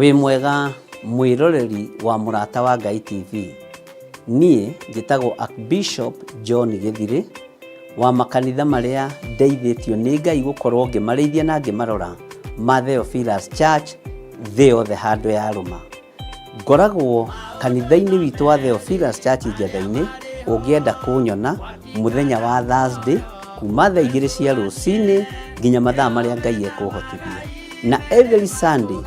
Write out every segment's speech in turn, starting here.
Wĩ mwega mwĩroreri wa Mũrata wa Ngai TV. Niĩ njĩtagwo Archbishop John Gĩthirĩ wa makanitha marĩa ndeithĩtio nĩ Ngai gũkorwo ngĩmarĩithia na ngĩmarora ma Theophilus Church thĩ yothe handũ ya rũma. Ngoragwo kanitha-inĩ witũ wa Theophilus Church Njatha-inĩ. Ũngĩenda kũnyona mũthenya wa Thursday kuma thaa 2 cia rũcinĩ nginya mathaa marĩa Ngai ekũhotithia. Na every Sunday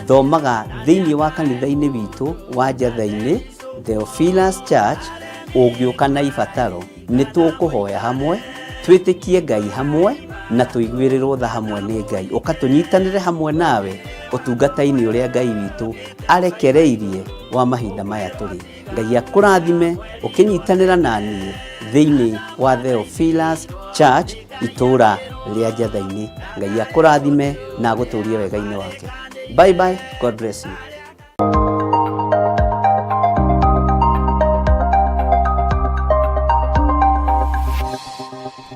thomaga thĩinĩ wa kanitha-inĩ witũ wa Njatha-inĩ Theophilus Church. Ũngĩũka na ibataro nĩ tũkũhoya hamwe, twĩtĩkie Ngai hamwe na tũiguĩrĩrwo tha hamwe nĩ Ngai. Ũkatũnyitanĩre hamwe nawe ũtungata-inĩ ũrĩa Ngai witũ arekereirie wa mahinda maya tũrĩ. Ngai akũrathime ũkĩnyitanĩra na niĩ thĩinĩ wa Theophilus Church itũũra rĩa Njatha-inĩ. Ngai akũrathime na agũtũũrie wega-inĩ wake. Bye bye. God bless you.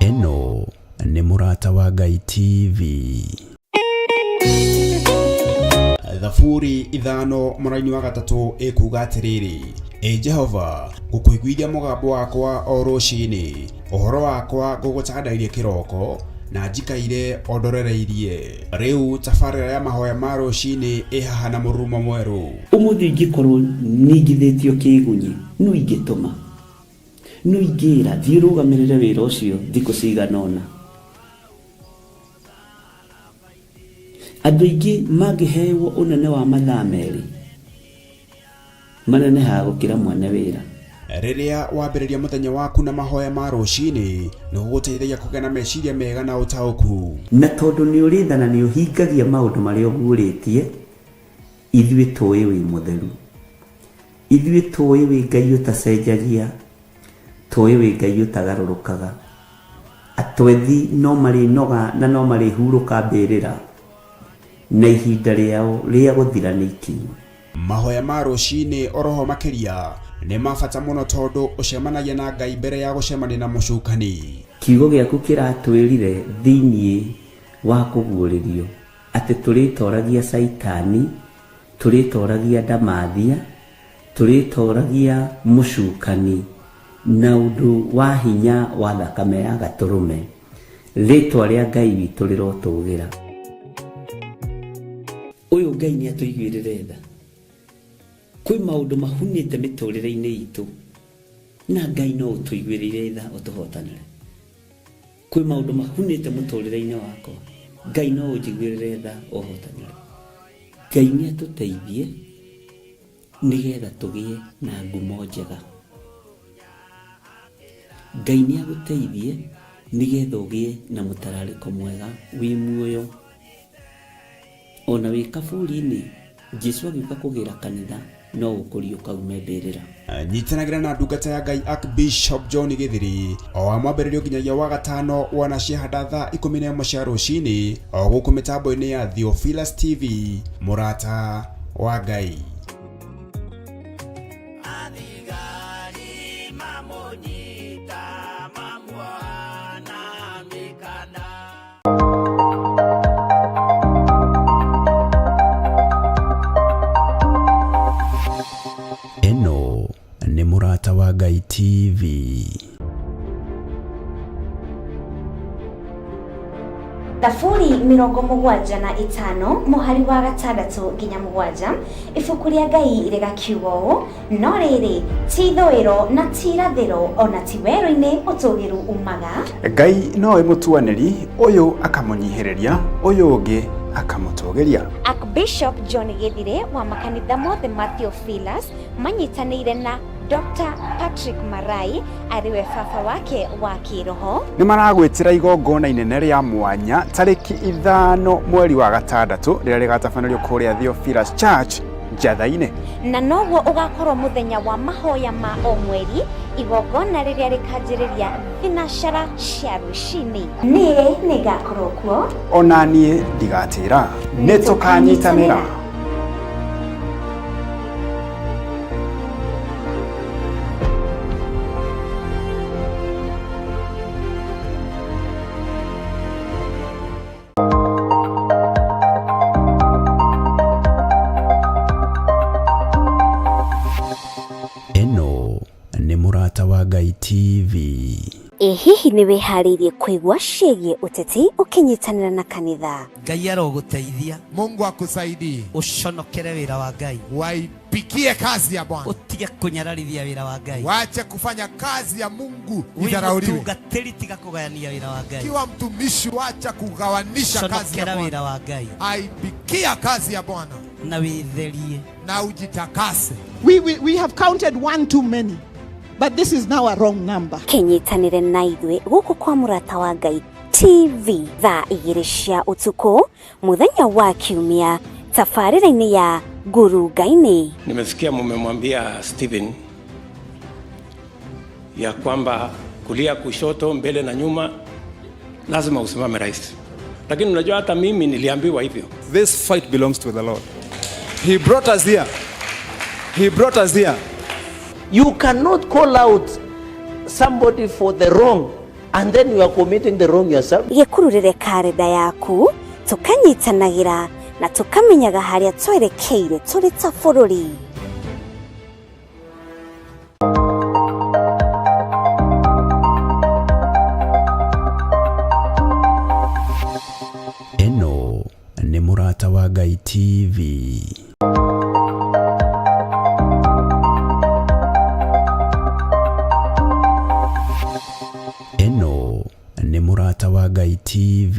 Eno nĩ Mũrata wa Ngai TV. Thaburi 5 mũraini wa 3 ĩkuuga atĩrĩrĩ: Jehova, ngũkũiguithia mũgambo wakwa o rũcinĩ, ũhoro wakwa ngũgũcandairie kĩroko, na njikaire ondorereirie. Rĩu tabarĩra ya mahoya ma rũcinĩ ĩhaha na mũrurumo mwerũ. Ũmũthĩ ingĩkorwo ningithĩtio kĩgunyi, no ingĩtũma, no ingĩra thiĩ rũgamĩrĩre wĩra ũcio thikũ cigana ũna. Andũ aingĩ mangĩheyo ũnene wa mathaa merĩ manenehaga gũkĩra mwene wĩra. Rĩrĩa wambĩrĩria mũthenya waku na mahoya ma rũcinĩ, nĩ gũgũteithagia kũgĩa na meciria mega na ũtaũku. Na tondũ nĩ ũrĩtha na nĩ ũhingagia maũndũ marĩa ũguũrĩtie, ithuĩ tũĩ wĩ mũtheru, ithuĩ tũĩ wĩ Ngai ũtacenjagia, tũĩ wĩ Ngai ũtagarũrũkaga. Atwethi no marĩnoga na no marĩhurũka mbĩrĩra, na ihinda rĩao rĩa gũthira nĩ ikinyu. Mahoya ma rũcinĩ oroho makĩria nĩ mabata mũno tondũ ũcemanagia na Ngai mbere ya gũcemania na mũcukani. Kiugo gĩaku kĩratwĩrire thĩinĩ wa kũguũrĩrio atĩ tũrĩtoragia Saitani, tũrĩtoragia Ndamathia, tũrĩtoragia mũcukani na ũndũ wa hinya wa thakame ya Gatũrũme. Rĩtwa rĩa Ngai witũ rĩrotũgĩra. Ũyũ Ngai nĩ atũiguĩrĩre tha. Kwĩ maũndũ mahunĩte mĩtũrĩre-inĩ itũ, na Ngai no ũtũiguĩrĩre tha ũtũhotanĩre. Kwĩ maũndũ mahunĩte mũtũrĩre-inĩ wakwa, Ngai no ũnjiguĩrĩre tha ũhotanĩre. Ngai nĩ atũteithie nĩgetha tũgĩe na ngumo njega. Ngai nĩ agũteithie nĩgetha ũgĩe na mũtararĩko mwega wĩ muoyo. Ona wĩ kaburi-inĩ, Jesũ agĩũka kũgĩra kanitha no ũkũrio kaume mbĩrĩra. Nyitanagĩra na ndungata ya Ngai Archbishop John Gĩthirĩ o wa mwambĩrĩrio nginyagia wa gatano wana ciahanda thaa 11 cia rũcinĩ o gũkũ mĩtambo-inĩ ya Theophilus TV, Mũrata wa Ngai. Eno nĩ Mũrata wa Ngai TV. Thaburi 75 mũhari wa 6 nginya 7. Ibuku rĩa Ngai rĩgakiuga ũũ: no rĩrĩ ti ithũĩro na ti irathĩro, ona ti werũ-inĩ ũtũgĩru umaga. Ngai nowe mũtuanĩri, ũyũ akamũnyihĩrĩria, ũyũ ũngĩ akamũtũgĩria. Archbishop John Gĩthirĩ wa makanitha mothe ma Theophilus manyitanĩire na Dr. Patrick Marai ariwe baba wake wa kĩroho. Nĩ maragwĩtĩra igongona inene rĩa mwanya tarĩki 5 mweri wa 6 rĩrĩa rĩgatabanĩrio kũrĩa Theophilus Church Njatha-inĩ. Na noguo ũgakorwo mũthenya wa mahoya ma o mweri, igongona rĩrĩa rĩkanjĩrĩria thinacara cia rũcinĩ. Niĩ nĩ ngakorwo kuo, ona niĩ ndigatĩra, nĩ tũkanyitanĩra. hihi nĩ wĩharĩirie kũigua ciĩgiĩ ũteti ũkĩnyitanĩra na kanitha? Ngai arogũteithia. Mungu akusaidie. Ũconokere wĩra wa Ngai. Waipikie kazi ya Bwana. Utige kunyararithia wĩra wa Ngai. Waache kufanya kazi ya Mungu idharauliwe. Mũtungatĩri tiga kũgayania wĩra wa Ngai. Kiwa mtumishi waacha kugawanisha kazi ya Bwana. Wĩra wa Ngai. Aipikia kazi ya Bwana. Na wĩtherie. Na ujitakase. We have counted one too many. But this is now a wrong number. Kĩnyitanĩre na ithuĩ gũkũ kwa Mũrata wa Ngai TV thaa 2 cia ũtukũ mũthenya wa Kiumia tabarĩra-inĩ ya Nguru-Ngai-nĩ. Nimesikia mmemwambia Stephen ya kwamba kulia, kushoto, mbele na nyuma lazima usimame rais. Lakini unajua hata mimi niliambiwa hivyo. This fight belongs to the Lord. He brought us here. He brought us here. You cannot call out somebody for the wrong and then you are committing the wrong yourself. Gĩkururĩre karenda yaku tukanyitanagĩra na tukamenyaga harĩa twerekeire tũrĩ ta bũrũri. Eno nĩ Mũrata wa Ngai TV. Eno nĩ Mũrata wa Ngai TV.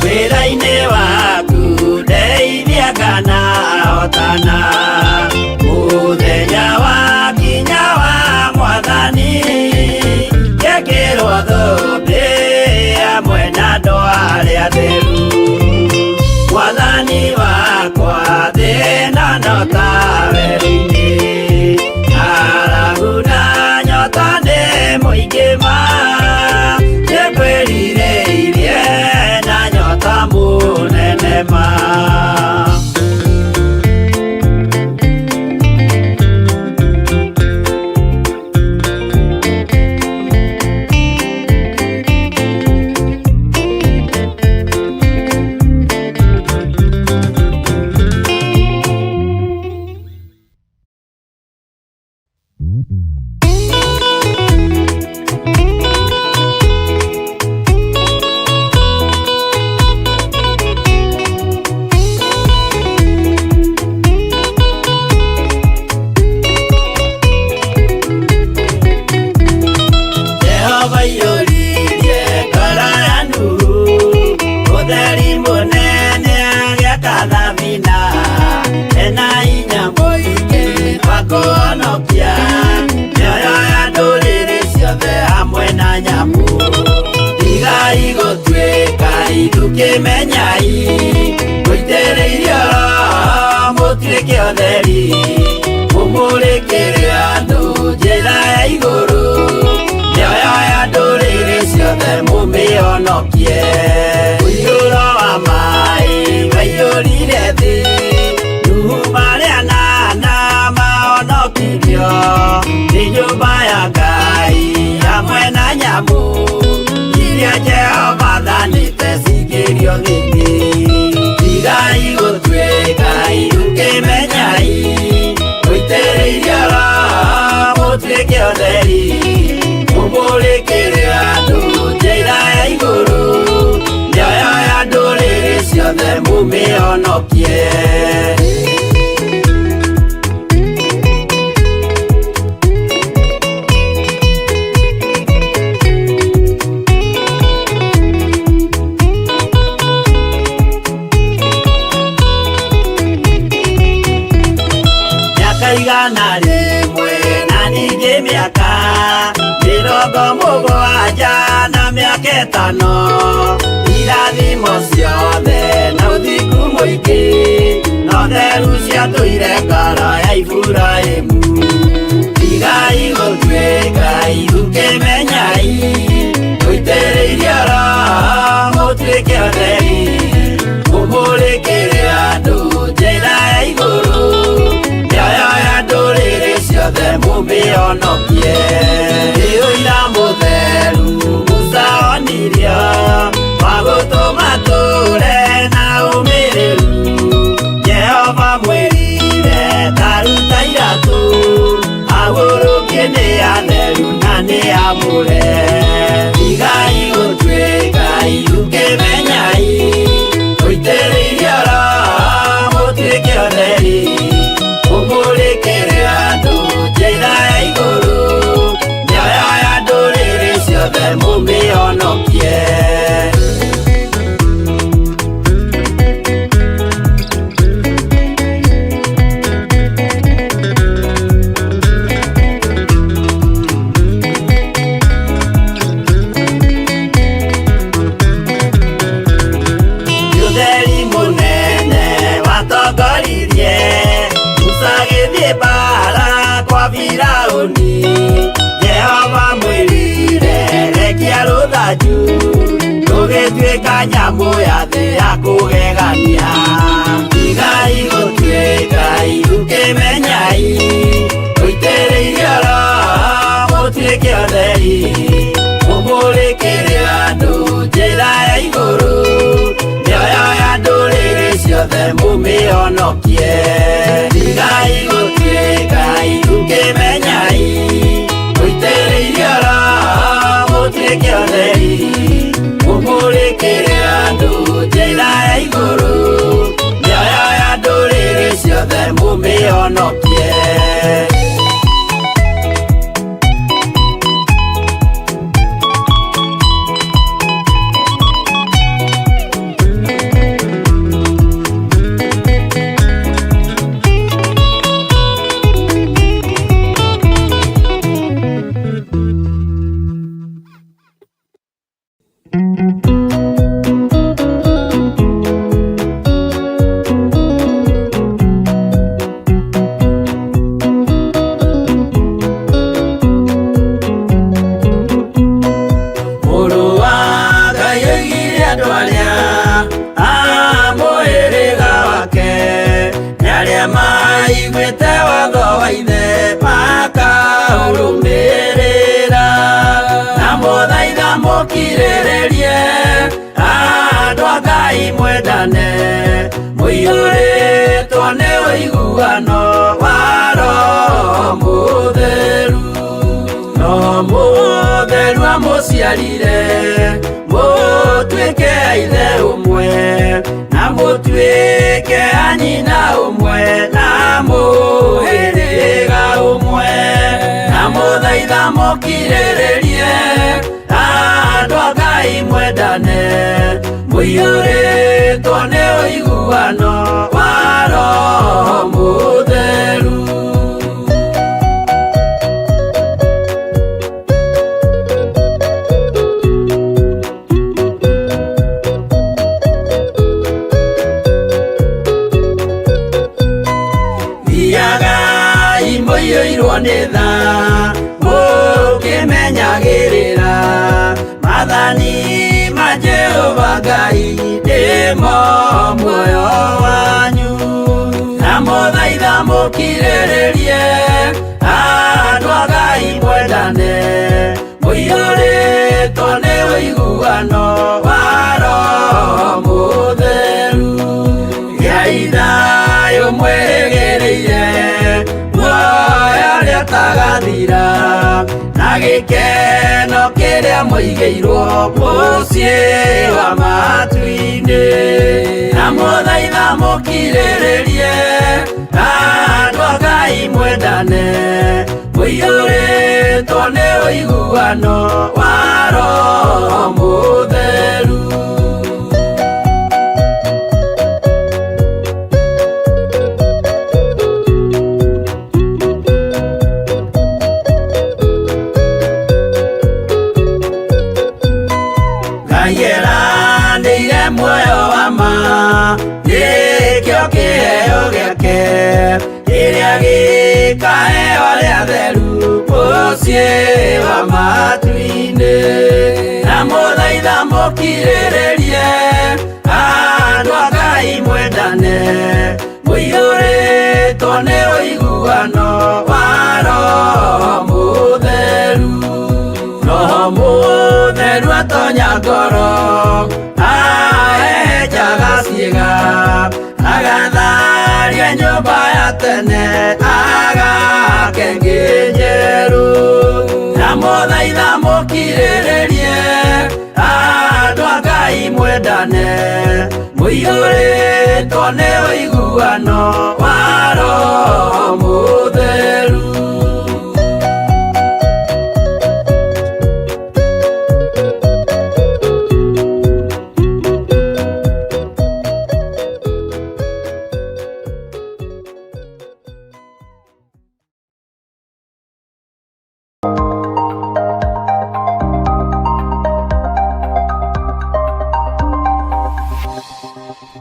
Wĩra-inĩ waku mũtuĩke ũtheri mũmũrĩkĩre andũ njĩra ya igũrũ mĩoyo ya ndũrĩrĩ ciothe mũmĩonokie mũiyũro wa maĩ waiyũrire thĩ Nuhu marĩa nana mahonokirio nĩ nyũmba ya Ngai hamwe na nyamũ iria Jehova thanĩte cingĩrio thĩinĩ tigai gũtuĩka irũkĩmenyai mũitĩrĩirie Roho mũtuĩke ũtheri mũmũrĩkĩre andũ njĩra ya igũrũ mĩoyo ya ndũrĩrĩ ciothe mũmĩonokie igana rĩmwe na ningĩ mĩaka mĩrongo mũgwanja na mĩaka ĩtano irathimo ciothe na ũthingu mũingĩ na ũtheru ciatũire ngoro ya Iburahĩmu tigai gũtuĩka irũkĩmenyai mũitĩrĩirie Roho mũtuĩke ũtheri mũmũrĩkĩre andũ njĩra ya igũrũ ciothe mũmĩonokie ũira mũtheru Musa onirio wa gũtũma tũre na ũmĩrĩru Jehova mwĩrire taruta iratũ agũrũkie nĩ atheru na nĩ amũre tigai gũtuĩka irũkĩmenyai mũitĩrĩirie Roho mũtuĩke ũtheri mũmũrĩkĩre andũ njĩra ya igũrũ mĩoyo ya ndũrĩrĩ ciothe mũmĩonokie ũtheri mũnene watongoririe agĩthiĩ mbara kwa Firaũni Jehova mwĩrire rekia rũthanju rũgĩtuĩka nyamũ ya thĩ ya kũgegania tigai gũtuĩka irũkĩmenyai mũitĩrĩirie Roho mũtuĩke ũtheri mũmũrĩkĩre andũ njĩra ya igũrũ mĩoyo ya ndũrĩrĩ ciothe mũmĩonokie tigai gũtuĩka irũkĩmenyai mũitĩrĩirie Roho mũtuĩke ũtheri mũmũrĩkĩre andũ njĩra ya igũrũ mĩoyo ya ndũrĩrĩ ciothe mũmĩonokie kirĩrĩrie andũ a Ngai mwendane mũiyũrĩtwo nĩ ũiguano wa Roho Mũtheru Roho Mũtheru amũciarire mũtuĩke a ithe ũmwe na mũtuĩke a nyina ũmwe na mũhĩrĩga ũmwe na mũthaitha mũkirĩrĩrie andũ a Ngai mwendane mũiyũrĩtwo nĩ ũiguano wa Roho Mũtheru mwagĩirwo nĩ tha mũkĩmenyagĩrĩra mathani ma Jehova Ngai nĩmo muoyo wanyu na mũthaitha mũkirĩrĩrie andũ a Ngai mwendane mũiyũrĩtwo nĩ ũiguano wa Roho Mũtheru gĩai thayũ mwĩrĩgĩrĩire muoyo ũrĩa ũtagathira na gĩkeno kĩrĩa mũigĩirwo mũciĩ wa matu-inĩ na mũthaitha mũkirĩrĩrie andũ a Ngai mwendane mũiyũrĩtwo nĩ ũiguano wa Roho Mũtheru. Ngai eranĩire muoyo wa ma nĩkĩo kĩheo gĩake kĩrĩa gĩkaheo arĩa atheru mũciĩ wa matu-inĩ na mũthaitha mũkirĩrĩrie andũ a Ngai mwendane mũiyũrĩtwo nĩ ũiguano wa Roho Mũtheru. Roho Mũtheru atonya ngoro ahejaga ciĩga agatharia nyũmba ya tene agake njerũ na mũthaitha mũkirĩrĩrie andũ a Ngai mwendane mũiyũrĩtwo nĩ ũiguano wa Roho Mũtheru.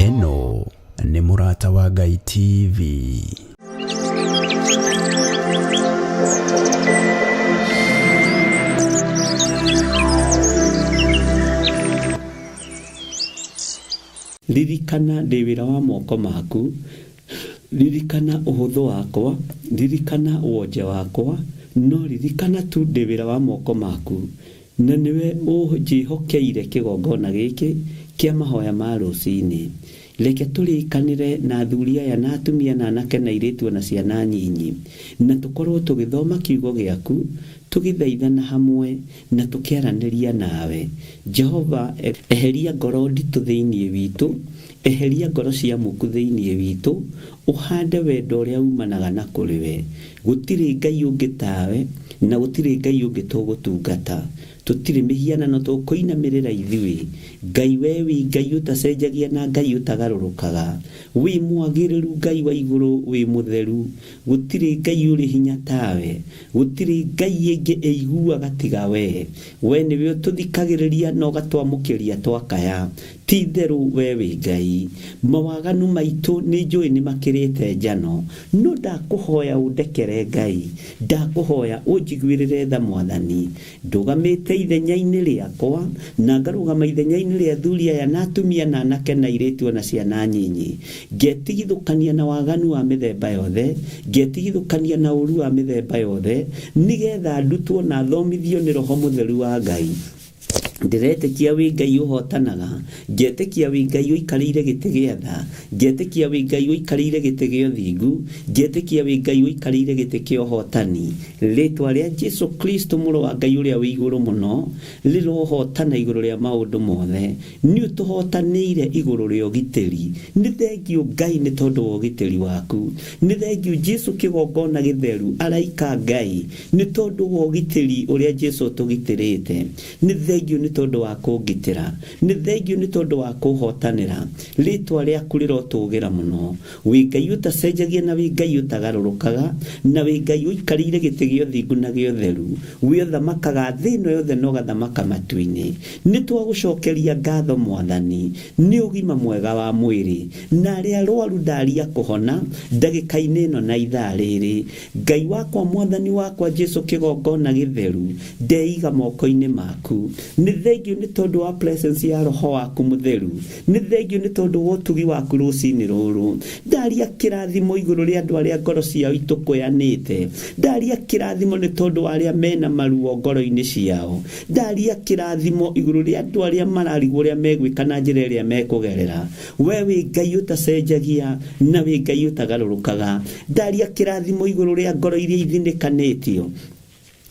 Eno nĩ Mũrata wa Ngai TV. Ririkana ndĩ wĩra wa moko maku, ririkana ũhũthũ wakwa, ririkana wonje wakwa, no ririkana tu ndĩ wĩra wa moko maku, na nĩwe ũnjĩhokeire kĩgongona gĩkĩ kĩa mahoya ma rũcinĩ. Reke tũrĩkanĩre na athuri aya na atumia na anake na airĩtu na ciana nyinyi, na tũkorwo tũgĩthoma kiugo gĩaku, tũgĩthaithana hamwe na tũkĩaranĩria nawe. Jehova, eheria ngoro nditũ thĩinĩ witũ, eheria ngoro cia mũku thĩinĩ witũ, ũhande wendo ũrĩa umanaga na kũrĩ we. Gũtirĩ Ngai ũngĩ tawe na gũtirĩ Ngai ũngĩ tũgũtungata. Tũtirĩ mĩhianano tũkũinamĩrĩra ithuĩ. Ngai we wi Ngai ũtacenjagia na Ngai ũtagarũrũkaga. Wĩ mwagĩrĩru Ngai wa igũrũ, wĩ mũtheru. Gũtirĩ Ngai ũrĩ hinya tawe. Gũtirĩ Ngai ĩngĩ ĩiguaga tiga we. We nĩwe ũtũthikagĩrĩria na ũgatwamũkĩria twakaya. Ti therũ we wĩ Ngai. Mawaganu maitũ nĩ njũĩ nĩ makĩrĩte njano, no ndakũhoya ũndekere Ngai. Ndakũhoya ũnjiguĩrĩre tha Mwathani. Ndũgamĩte ithenya-inĩ rĩakwa na ngarũgama ithenya-inĩ rĩa athuri aya na atumia na anake na airĩtu na ciana nyinyi. Ngetigithũkania na waganu wa mĩthemba yothe, ngetigithũkania na ũru wa mĩthemba yothe, nĩgetha ndutwo na thomithio nĩ Roho Mũtheru wa Ngai. Ndiretĩkia wĩ Ngai ũhotanaga, ngetĩkia wĩ Ngai ũikarĩire gĩtĩ gĩa tha, ngetĩkia wĩ Ngai ũikarĩire gĩtĩ gĩa ũthingu, ngetĩkia wĩ Ngai ũikarĩire gĩtĩ kĩa ũhotani. Rĩĩtwa rĩa Jesũ Kristo mũrũ wa Ngai ũrĩa wĩ igũrũ mũno rĩrohotana igũrũ rĩa maũndũ mothe. Nĩ ũtũhotanĩire igũrũ rĩa ũgitĩri. Nĩ thengiũ Ngai nĩ tondũ wa ũgitĩri waku. Nĩ thengiũ Jesũ kĩgongona gĩtheru araika Ngai nĩ tondũ wa ũgitĩri ũrĩa Jesũ tũgitĩrĩte. Nĩ thengiũ nĩ tondu wa kungitira, ni thengiu ni tondu wa kuhotanira, ritwa riaku rirotugira muno. Wi Ngai utacenjagia na wi Ngai utagarũrũkaga, na wi Ngai ũikarĩire gĩtĩ gĩa ũthingu na gĩa ũtheru, wi ũthamakaga thĩ ĩno yothe na ũgathamaka matu-inĩ. Nĩ twagũcokeria ngatho Mwathani nĩ ũgima mwega wa mwĩrĩ, na arĩa arũaru ndaria kũhona ndagĩka-inĩ ĩno na ithaa rĩrĩ. Ngai wakwa Mwathani wakwa Jesu kĩgongona gĩtheru, ndeiga moko-inĩ maku. Nĩ thengiũ nĩ tondũ wa presence ya Roho waku mũtheru, nĩ thengiũ nĩ tondũ wa ũtugi waku rũcinĩ rũrũ. Ndaria kĩrathimo igũrũ rĩa andũ arĩa ngoro ciao itũkũyanĩte, ndaria kĩrathimo nĩ tondũ wa arĩa mena maruo ngoro-inĩ ciao, ndaria kĩrathimo igũrũ rĩa andũ arĩa mararigwo ũrĩa megwĩka na njĩra ĩrĩa mekũgerera. We wĩ Ngai ũtacenjagia na wĩ Ngai ũtagarũrũkaga. Ndaria kĩrathimo igũrũ rĩa ngoro iria ithinĩkanĩtio,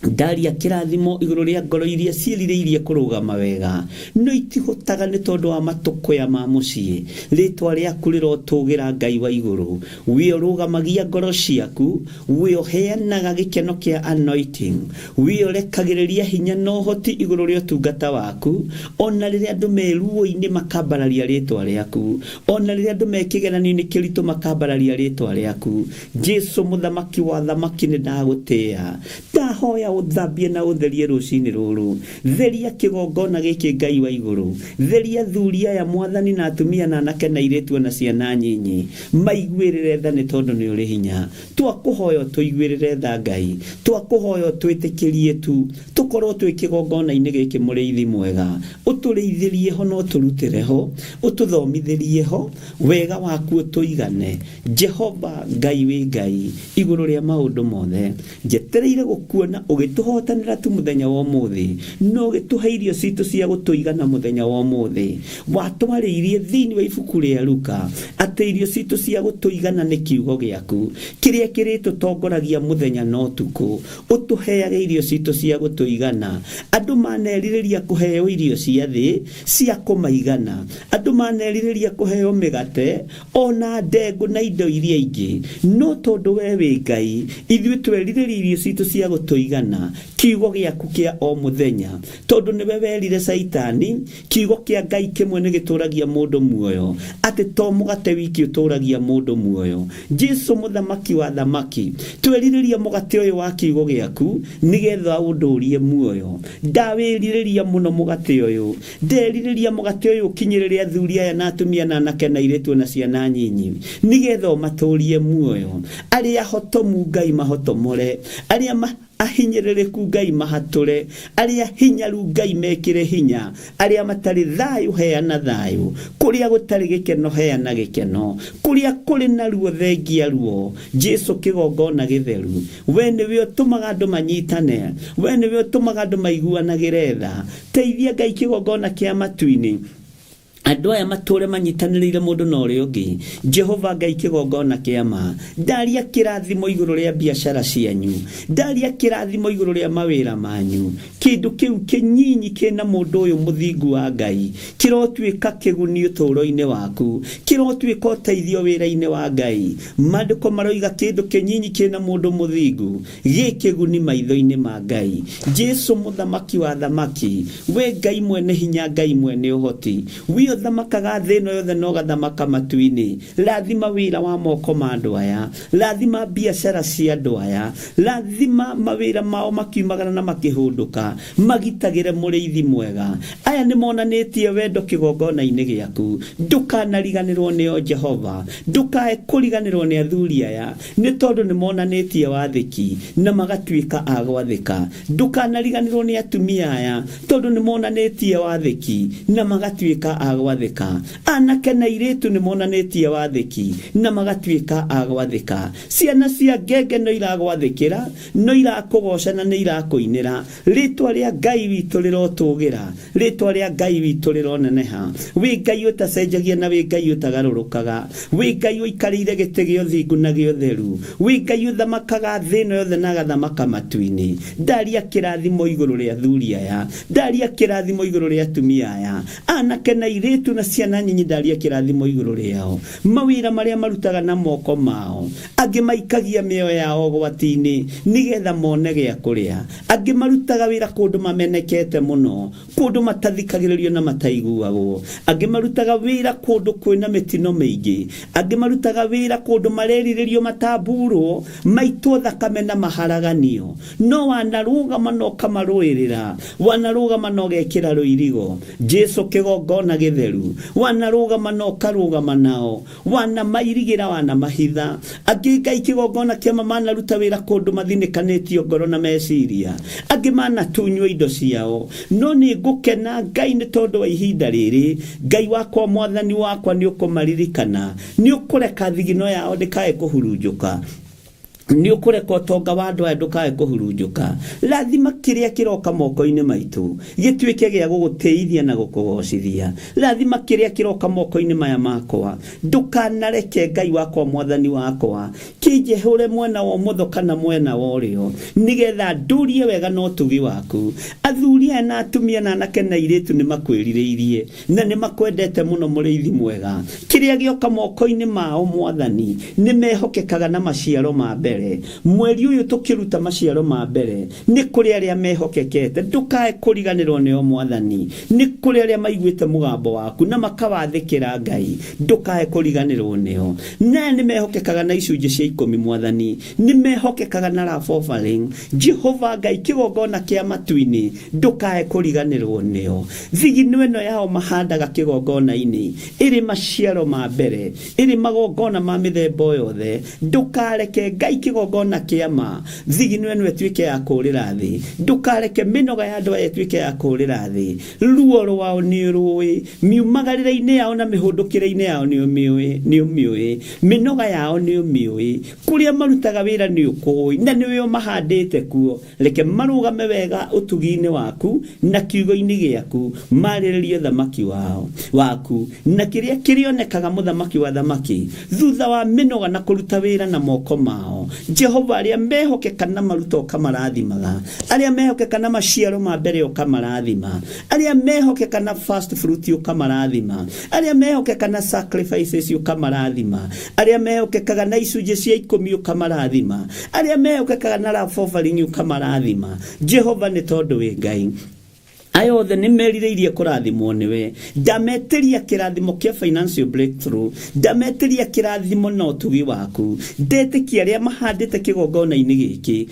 ndaria kĩrathimo igũrũ rĩa ngoro iria ciĩrirĩirie kũrũgama wega no itihotaga nĩ tondũ wa matũkũya ma mũciĩ. Rĩtwa rĩaku rĩrotũgĩra Ngai wa igũrũ, we ũrũgamagia ngoro ciaku, we ũheanaga gĩkeno kĩa anointing, we ũrekagĩrĩria hinya na ũhoti igũrũ rĩa ũtungata waku. Ona rĩrĩa andũ meruo-inĩ makambararia rĩtwa rĩaku, ona rĩrĩa andũ mekĩgeranio-inĩ kĩritũ makambararia rĩtwa rĩaku. Jesu mũthamaki wa thamaki nĩ ndagũtĩĩa, ndahoya ũthambie na ũtherie rũcinĩ rũrũ. Theria kĩgongona gĩkĩ Ngai wa igũrũ, theria thuria ya Mwathani na atumia na anake na airĩtu na ciana nyinyi, maiguĩrĩre tha nĩ tondũ nĩ ũrĩ hinya. Twakũhoya tũiguĩrĩre tha Ngai, twakũhoya twĩtĩkĩrie tu, tũkorwo twĩ kĩgongona-inĩ gĩkĩ mũrĩithi mwega, ũtũrĩithĩrie ho na ũtũrutĩre ho, ũtũthomithĩrie ho, wega waku ũtũigane. Jehova Ngai wĩ Ngai igũrũ rĩa maũndũ mothe, njetereire gũkuona ũgĩtũhotanĩra tu mũthenya wa ũmũthĩ, no ũgĩtũhe irio citũ cia gũtũigana mũthenya wa ũmũthĩ. Watwarĩirie thĩinĩ wa ibuku rĩa Luka atĩ irio citũ cia gũtũigana nĩ kiugo gĩaku kĩrĩa kĩrĩtũtongoragia mũthenya na ũtukũ. Ũtũheage irio citũ cia gũtũigana. Andũ manerirĩria kũheo irio cia thĩ cia kũmaigana, andũ manerirĩria kũheo mĩgate ona ndengũ na indo iria ingĩ, no tondũ we wĩ Ngai ithuĩ twerirĩria irio citũ cia gũtũigana kiugo gĩaku kĩa o mũthenya, tondũ nĩwe werire Saitani kiugo kĩa Ngai kĩmwe nĩ gĩtũragia mũndũ muoyo, atĩ to mũgate wiki ũtũragia mũndũ muoyo. Jesu mũthamaki wa thamaki, twerirĩria mũgate ũyũ wa kiugo gĩaku nĩgetha ũndũrie muoyo. Ndawĩrirĩria mũno mũgate ũyũ, nderirĩria mũgate ũyũ ũkinyĩrĩre athuri aya na atumia na anake na airĩtu na ciana nyinyi, nĩgetha ũmatũrie muoyo. Arĩa hotomu Ngai mahotomore, arĩa ahinyĩrĩrĩku Ngai mahatũre, arĩa hinyaru Ngai mekĩre hinya, arĩa matarĩ thayũ heana thayũ, kũrĩa gũtarĩ gĩkeno heana gĩkeno, kũrĩa kũrĩ na ruo thengia ruo. Jesu kĩgongona gĩtheru, we nĩwe ũtũmaga andũ manyitane, we nĩwe ũtũmaga andũ maiguanagĩre tha. Teithia Ngai kĩgongona kĩa matu-inĩ, andũ aya matũre manyitanĩrĩire mũndũ na ũrĩa ũngĩ. Jehova Ngai kĩgongona kĩa ma, ndaria kĩrathimo igũrũ rĩa biacara cianyu, ndaria kĩrathimo igũrũ rĩa mawĩra manyu. Kĩndũ kĩu kĩnyinyi kĩna mũndũ ũyũ mũthingu wa Ngai kĩrotuĩka kĩguni ũtũũro-inĩ waku, kĩrotuĩka ũteithio wĩra-inĩ wa Ngai. Maandĩko maroiga kĩndũ kĩnyinyi kĩna mũndũ mũthingu gĩ kĩguni maitho-inĩ ma Ngai. Jesu mũthamaki wa thamaki, we Ngai mwene hinya, Ngai mwene ũhoti, thamakaga thĩ ĩno yothe na ũgathamaka matu-inĩ. Rathima wĩra wa moko ma andũ aya, rathima biacara cia andũ aya, rathima mawĩra mao makiumagana na makĩhũndũka, magitagĩre mũrĩithi mwega. Aya nĩ monanĩtie wendo kĩgongona-inĩ gĩaku, ndũkanariganĩrwo nĩo Jehova, ndũkae kũriganĩrwo nĩ athuri aya, nĩ tondũ nĩ monanĩtie wathĩki na magatuĩka a gwathĩka. Ndũkanariganĩrwo nĩ atumia aya, tondũ nĩ monanĩtie wathĩki na magatuĩka a gwathĩka. Anake na airĩtu nĩ monanĩtie wathĩki na magatuĩka a gwathĩka. Ciana cia ngenge no iragwathĩkĩra, no irakũgoca na nĩ irakũinĩra. Rĩtwa rĩa Ngai witũ rĩrotũgĩra, rĩtwa rĩa Ngai witũ rĩroneneha. Wĩ Ngai ũtacenjagia na wĩ Ngai ũtagarũrũkaga, wĩ Ngai ũikarĩire gĩtĩ gĩa ũthingu na gĩa ũtheru, wĩ Ngai ũthamakaga thĩ ĩno yothe na agathamaka matu-inĩ. Ndaria kĩrathimo igũrũ rĩa athuri aya, ndaria kĩrathimo igũrũ rĩa atumia aya, anake na airĩtu airetu na ciana nyinyi ndaria kirathimo iguru riao mawira maria marutaga na moko mao angi maikagia mioyo yao gwatini nigetha mone gya kuria angi marutaga wira kundu mamenekete muno kundu matathikagiririo na mataiguagwo angi marutaga wira kundu kwina mitino mingi angi marutaga wira kundu mareririo mataburo maitwo thakame na maharaganio no wanarugama no kamaruirira wanarugama no gekira ruirigo Jesu kigongona githeru wanarugama no karugama nao wana mairigira wana mahitha angi Ngai kigongona kia mamana ruta wira kundu mathinikanitio ngoro na meciria angi mana tunywa indo ciao no ni ngukena Ngai ni tondu wa ihinda riri Ngai wakwa mwathani wakwa ni ukumaririkana ni ukureka thigino yao ndikae kuhurunjuka ni ukureka utonga wa andu aya ndukae kuhurunjuka lathima kiria kiroka moko-ini maitu gituike gia gugutithia na gukugocithia lathima kiria kiroka moko-ini maya makwa ndukanareke Ngai wakwa mwathani wakwa kijehure mwena wa mutho kana mwena wa urio nigetha ndurie wega no tugi waku athuria na atumia na anake na iretu ni makwiririirie na ni makwendete muno muriithi mwega kiria gioka moko-ini mao mwathani ni mehokekaga na maciaro ma mbere mweri uyu tukiruta maciaro ma mbere ni kuri aria mehokekete ndukae kuriganirwo ni o mwathani ni kuri aria maiguite mugambo waku na makawathikira Ngai ndukae kuriganirwo nio na ni mehokekaga na icunje cia 10 mwathani ni mehokekaga na love offering Jehova Ngai kigongona kia matuini ndukae kuriganirwo nio thigino eno yao mahandaga kigongona-ini iri maciaro ma mbere iri magongona ma mithemba yothe ndukareke Ngai kigongona kiama thigino eno etuike ya kurira thi ndukareke minoga ya andu etuike ya kurira thi ruo rwao ni ruwi miumagarira-ini yao na mihundukire-ini yao ni umiui minoga yao ni umiui kuria marutaga wira ni ukui na ni we mahandite kuo reke marugame wega utugi-ini waku na kiugo-ini giaku mariririe thamaki waku na kiria kirionekaga muthamaki wa thamaki thutha wa minoga na kuruta wira na moko mao Jehova aria mehokeka na maruta ukamarathimaga aria mehokeka na maciaro ma mbere ukamaраthima aria mehokeka na first fruit ukamaраthima aria mehokeka na sacrifices ukamaраthima aria mehokeka na icunje cia 10 ukamaраthima aria mehokeka na love offering ukamaраthima Jehova ni tondu we Ngai ayothe ni meririirie kurathimwo niwe ndameteria kirathimo kia financial breakthrough ndameteria kirathimo na utugi waku ndetikia aria mahandite kigongona-ini giki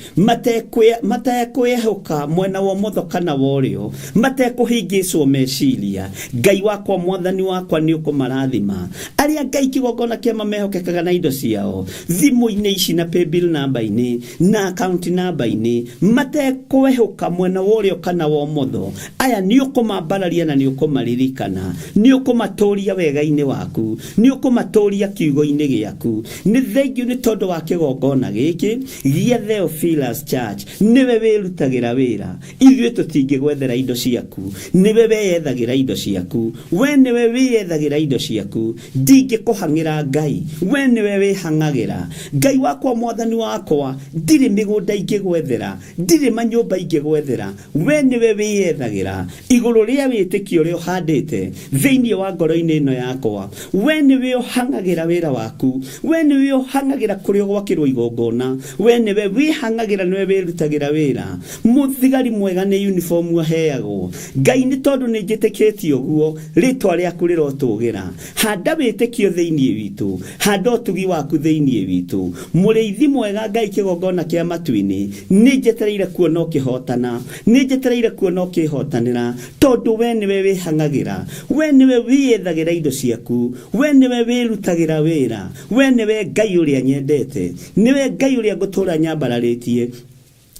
matekwehoka mwena wa mutho kana wa urio matekuhingicwo meciria Ngai wakwa mwathani wakwa ni ukumarathima aria Ngai kigongona kia mamehokekaga na indo ciao thimu-ini ici na paybill number-ini na account number-ini matekwehoka mwena wa urio kana wa mutho aya ni ukumambararia na ni ukumaririkana ni ukumatoria wega-ini waku ni ukumatoria kiugo-ini giaku ni thengiu ni tondu wa kigongona giki gia Theophilus Church niwe wirutagira wira ithuĩ tutingigwethera indo ciaku niwe weyethagira indo ciaku we niwe wiyethagira indo ciaku ndingikuhangira Ngai we niwe wihangagira Ngai wakwa mwathani wakwa ndiri migunda ingigwethera ndiri manyumba ingigwethera we niwe wiyethagira iguru ria witikio rio handite thiini wa ngoro-ini ino yakwa we niwe uhangagira wira waku we niwe uhangagira kurio gwakirwo igongona we niwe wihangagira niwe wirutagira wira muthigari mwega ni uniform aheagwo Ngai ni tondu ni njitikitio guo ritwa riaku rirotugira handa witikio thiini witu handa utugi waku thiini witu muriithi mwega Ngai kigongona kia matuini ni njetereire kuona ukihotana ni njetereire kuona ukihotanira tondu we niwe wihangagira we niwe wiyethagira indo ciaku we niwe wirutagira wira we niwe Ngai uria nyendete niwe Ngai uria ngutura nyambararitie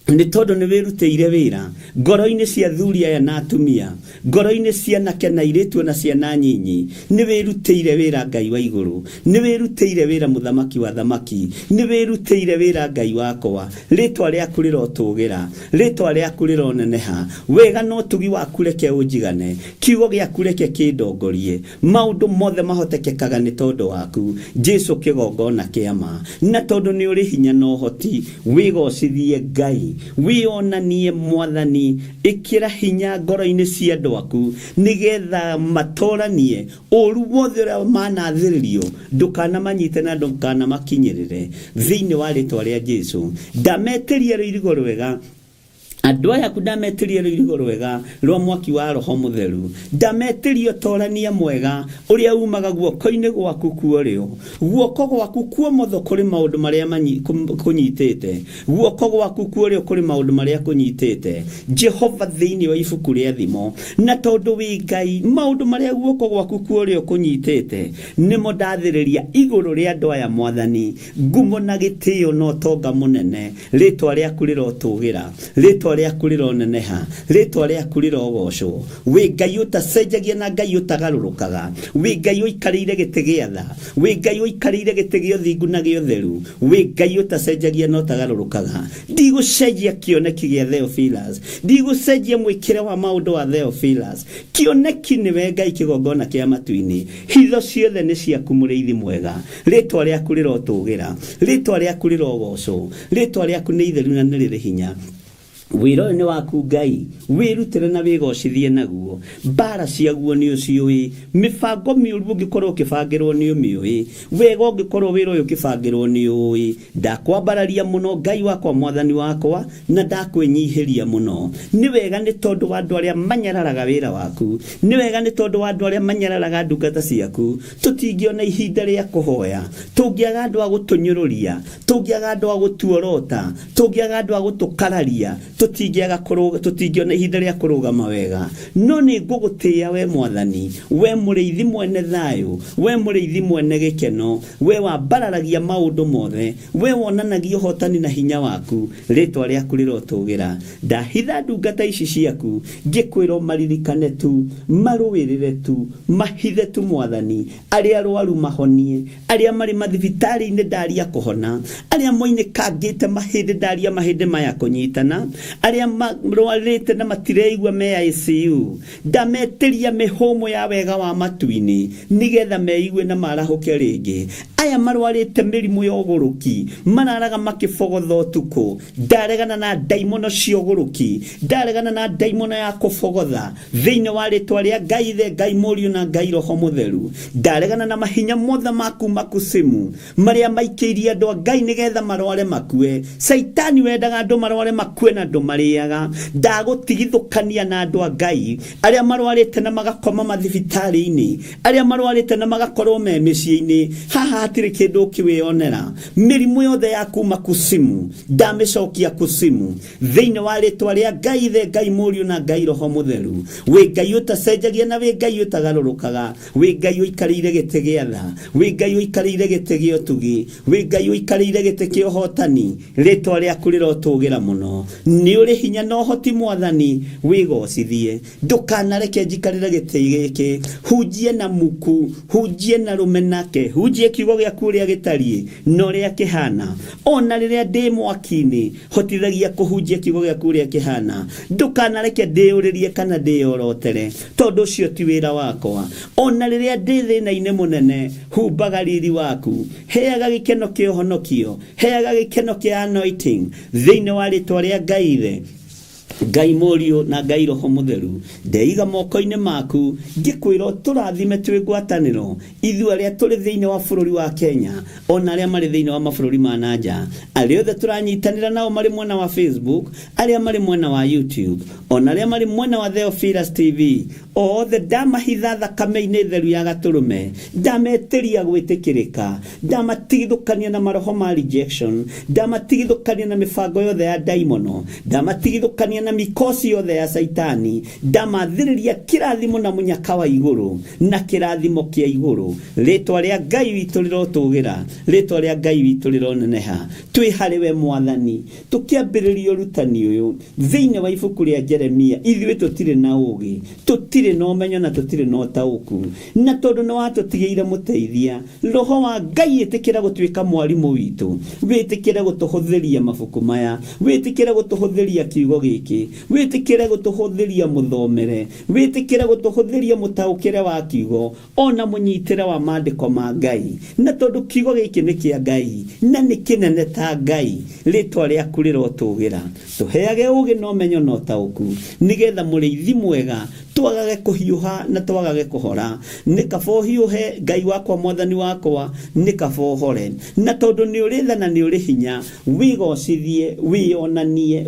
ni tondu ni wirutĩire wira ngoro-ini cia thuri aya na atumia ngoro-ini cia anake na airĩtu na ciana nyinyi ni wirutĩire wira Ngai wa iguru ni wirutĩire wira muthamaki wa thamaki ni wirutĩire wira Ngai wakwa ritwa riaku rirotugira ritwa riaku rironeneha wega no tugi waku reke unjigane kiugo giaku reke kindongorie maundu mothe mahotekekaga ni tondu waku Jesu kigongona kiama na tondu ni uri hinya no hoti wigocithie Ngai mwathani wionanie mwathani ikira hinya ngoro-ini cia andu aku nigetha matoranie uru wothe uria manathiririo ndukana manyite na ndukana makinyirire thiini wa ritwa ria Jesu ndameteria ruirigo rwega andu aya ndameteria ruirigo rwega rwa mwaki wa roho mutheru ndameteria torania mwega uria umaga guoko-ini gwaku kuorio guoko gwaku kuomotho kuri maundu maria kunyitite guoko gwaku kuorio kuri maundu maria kunyitite Jehova thiini wa ibuku ria thimo na tondu wi Ngai maundu maria guoko gwaku kuorio kunyitite nimo ndathiriria iguru ria andu aya mwathani ngumo na gitio no tonga munene ritwa riaku rirotugira ritwa riaku rironeneha ritwa riaku rirogocwo wi Ngai utacenjagia na Ngai utagarurukaga wi Ngai uikarire giti gia tha wi Ngai uikarire giti gia uthingu na gia utheru wi Ngai utacenjagia na utagarurukaga ndigucenjia kioneki gia Theophilus ndigucenjia mwikire wa maundu wa Theophilus kioneki niwe Ngai kigongona kia matu-ini hitho ciothe ni ciaku muriithi mwega ritwa riaku rirotugira ritwa riaku rirogocwo ritwa riaku ni itheru na niriri hinya wiro ni waku Ngai wirutire na wigocithie naguo bara ciaguo ni uciui mibango miuru ngikorwo kibangirwo ni umiui wega ngikorwo wiro uyu kibangirwo ni ui ndakwambararia muno Ngai wakwa mwathani wakwa na ndakwinyihiria muno ni wega ni tondu wa andu aria manyararaga wira waku ni wega ni tondu wa andu aria manyararaga ndungata ciaku tutingiona ihinda ria kuhoya tungiaga andu a gutunyururia tungiaga andu a gutuorota tungiaga andu a gutukararia tutingiona ihinda ria kurugama wega no ni ngugutia we mwathani we muriithi mwene thayu we muriithi mwene gikeno we wambararagia maundu mothe we wonanagia hotani na hinya waku ritwa riaku rirotugira ndahitha ndungata ici ciaku ngikwirwo maririkane tu maruwirire tu mahithe tu mwathani aria arwaru mahonie aria mari mathibitari-ini ndaria kuhona aria moinekangite mahindi ndaria mahindi maya kunyitana aria marwarite na matireigua me ICU ndameteria mihomo ya wega wa matu-ini nigetha meigue na marahuke ringi aya marwarite mirimu ya uguruki mararaga makibogotha utuku ndaregana na daimono cia uguruki ndaregana na daimono ya kubogotha thiini wa ritwa ria Ngai the Ngai Muriu na Ngai Roho Mutheru ndaregana na mahinya mothe maku makusimu maria maikiria andu a Ngai nigetha marware makue saitani wendaga andu marware makue na andu mariaga ndagutigithukania na andu a Ngai aria marwarite na magakoma mathibitari-ini aria marwarite na magakorwo me micii-ini haha hatire kindu kiwionera mirimu yothe ya kuma kusimu ndamicokia kusimu thiini wa ritwa ria Ngai the Ngai Muriu na Ngai Roho Mutheru wi Ngai utacenjagia na wi Ngai utagarurukaga wi Ngai uikarire giti gia tha wi Ngai uikarire giti gia utugi wi Ngai uikarire giti kia uhotani ritwa riaku rirotugira muno ni uri hinya no hoti mwathani wigocithie ndukanareke njikarire giti giki hunjie na muku hunjie na rumenake hunjie kiugo giaku uria gitarie no ria kihana ona riria ndi mwaki-ini hotithagia kuhunjia kiugo giaku uria kihana ndukanareke ndiuririe kana ndiorotere tondu ucio ti wira wakwa ona riria ndi thina-ini munene humbaga riri waku heaga gikeno kia uhonokio heaga gikeno kia anointing thiini wa ritwa ria Ngai the Ngai Muriu na Ngai Roho Mutheru ndeiga moko-ini maku ngikwira turathime twi ngwataniro ithu aria turi thiini wa bururi wa Kenya ona aria mari thiini wa mabururi ma nanja aria othe turanyitanira nao mari mwena wa Facebook aria mari mwena wa YouTube ona aria mari mwena wa Theophilus TV othe ndamahitha thakame-ini theru ya gaturume ndameteria gwitikirika ndamatigithukania na maroho ma rejection ndamatigithukania na mibango yothe ya daimono ndamatigithukania na mikosi yothe ya saitani ndamathiriria kirathimo na munyaka wa iguru na kirathimo kia iguru ritwa ria Ngai witu rirotugira ritwa ria Ngai witu rironeneha twi hariwe mwathani tukiambiriria urutani uyu thiini wa ibuku ria Jeremia ithuĩ tutire na ugi tutire tutire no menyo na tutire no tauku na tondu no atutigeire muteithia roho wa Ngai etikira gutwika mwarimu witu witikira gutuhuthiria mabuku maya witikira gutuhuthiria kiugo giki witikira gutuhuthiria muthomere witikira gutuhuthiria mutaukire wa kiugo ona munyitire wa maandiko ma Ngai na tondu kiugo giki ni kia Ngai na ni kinene ta Ngai ritwa riaku rirotugira tuheage ugi no menyo no tauku nigetha muriithi mwega twagage kuhiuha na twagage kuhora nikabo hiuhe Ngai wakwa mwathani wakwa nikabo hore na tondu ni uritha na ni uri hinya wigocithie wionanie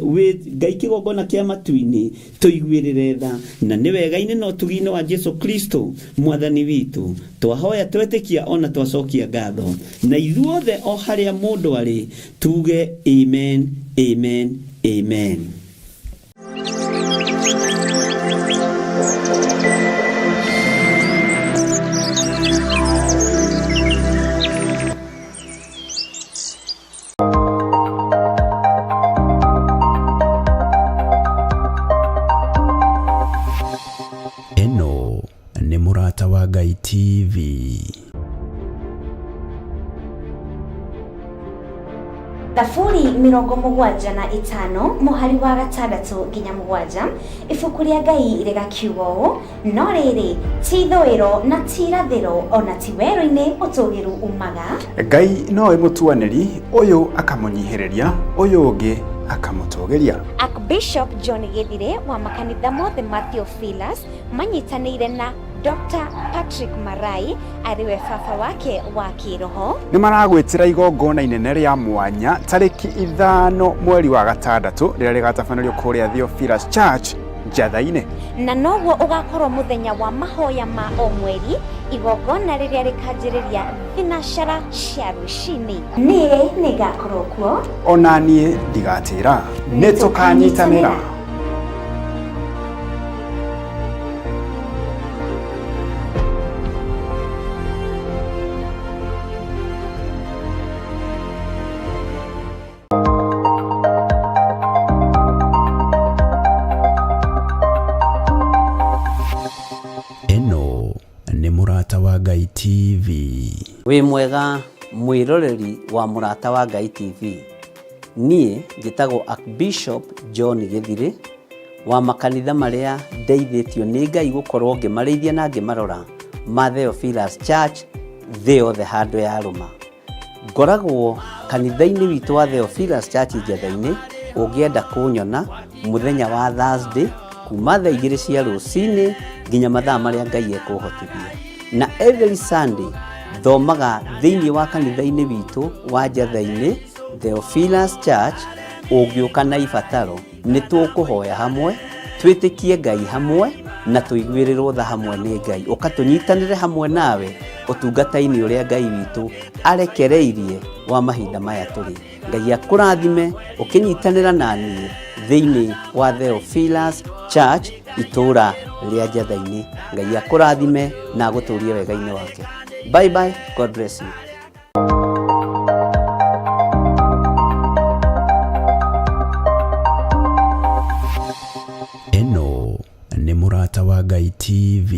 Ngai kigongona kia matuini tuiguirire tha na ni wega-ini no tugine wa Jesu Kristo mwathani witu twahoya twetikia ona twacokia ngatho na ithuothe o haria mundu ari tuge amen amen amen. Eno ni Murata wa Ngai TV. Thaburi 75 muhari wa gatandatu nginya mugwanja ibuku ria Ngai rigakiuga no riri ti ithwiro na ti irathiro ona ti wero-ini utugiru umaga Ngai no mutuaniri uyu akamunyihereria uyu ungi akamutogeria. Archbishop John Githire wa makanitha mothe ma Theophilus manyitanire na Dr. Patrick Marai ariwe baba wake wa kiroho Ni maragwitira igongona inene ria mwanya tariki 5 mweri wa gatandatu riria rigatabanĩrio kuria Theophilus Church Njatha-ini na noguo ugakorwo muthenya wa mahoya ma o mweri igongona riria rikanjiriria thinacara cia rucini nie nigakorwo kuo ona nie ndigatira nitukanyitanira. Eno ni Murata wa Ngai TV. Wi mwega mwiroreri wa Murata wa Ngai TV. Nie njitagwo Archbishop John Githire wa makanitha maria ndeithĩtio nĩ Ngai gukorwo ngimarĩithia na ngimarora ma Theophilus Church thiothe handũ ya rũma. Ngoragwo kanitha-inĩ witũ wa Theophilus Church Njatha-ini ũngĩenda kunyona muthenya wa Thursday kuma thaa 2 cia rũcinĩ nginya mathaa marĩa Ngai ekũhotithia. Na every Sunday thomaga thĩinĩ wa kanitha-inĩ witũ wa Njatha-ini Theophilus Church ũngĩũka na ibataro nĩ tũkũhoya hamwe twĩtĩkie Ngai hamwe na tũiguĩrĩrwo tha hamwe nĩ Ngai ũkatũnyitanĩre hamwe nawe ũtungata-inĩ ũrĩa Ngai witũ arekereirie wa mahinda maya tũrĩ. Ngai akũrathime ũkĩnyitanĩra na niĩ thĩinĩ wa Theophilus Church itũra rĩa Njatha-ini. Ngai akũrathime na agũtũrie wega-inĩ wake. Bye bye, God bless you. Eno ni Murata wa Ngai TV.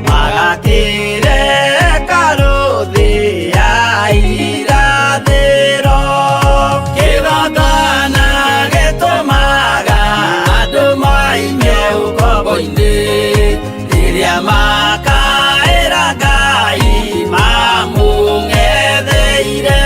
magakire karuthi ya irathiro kigongona gitumaga andu maime ukombo-ini riria makaira Ngai mamung'etheire.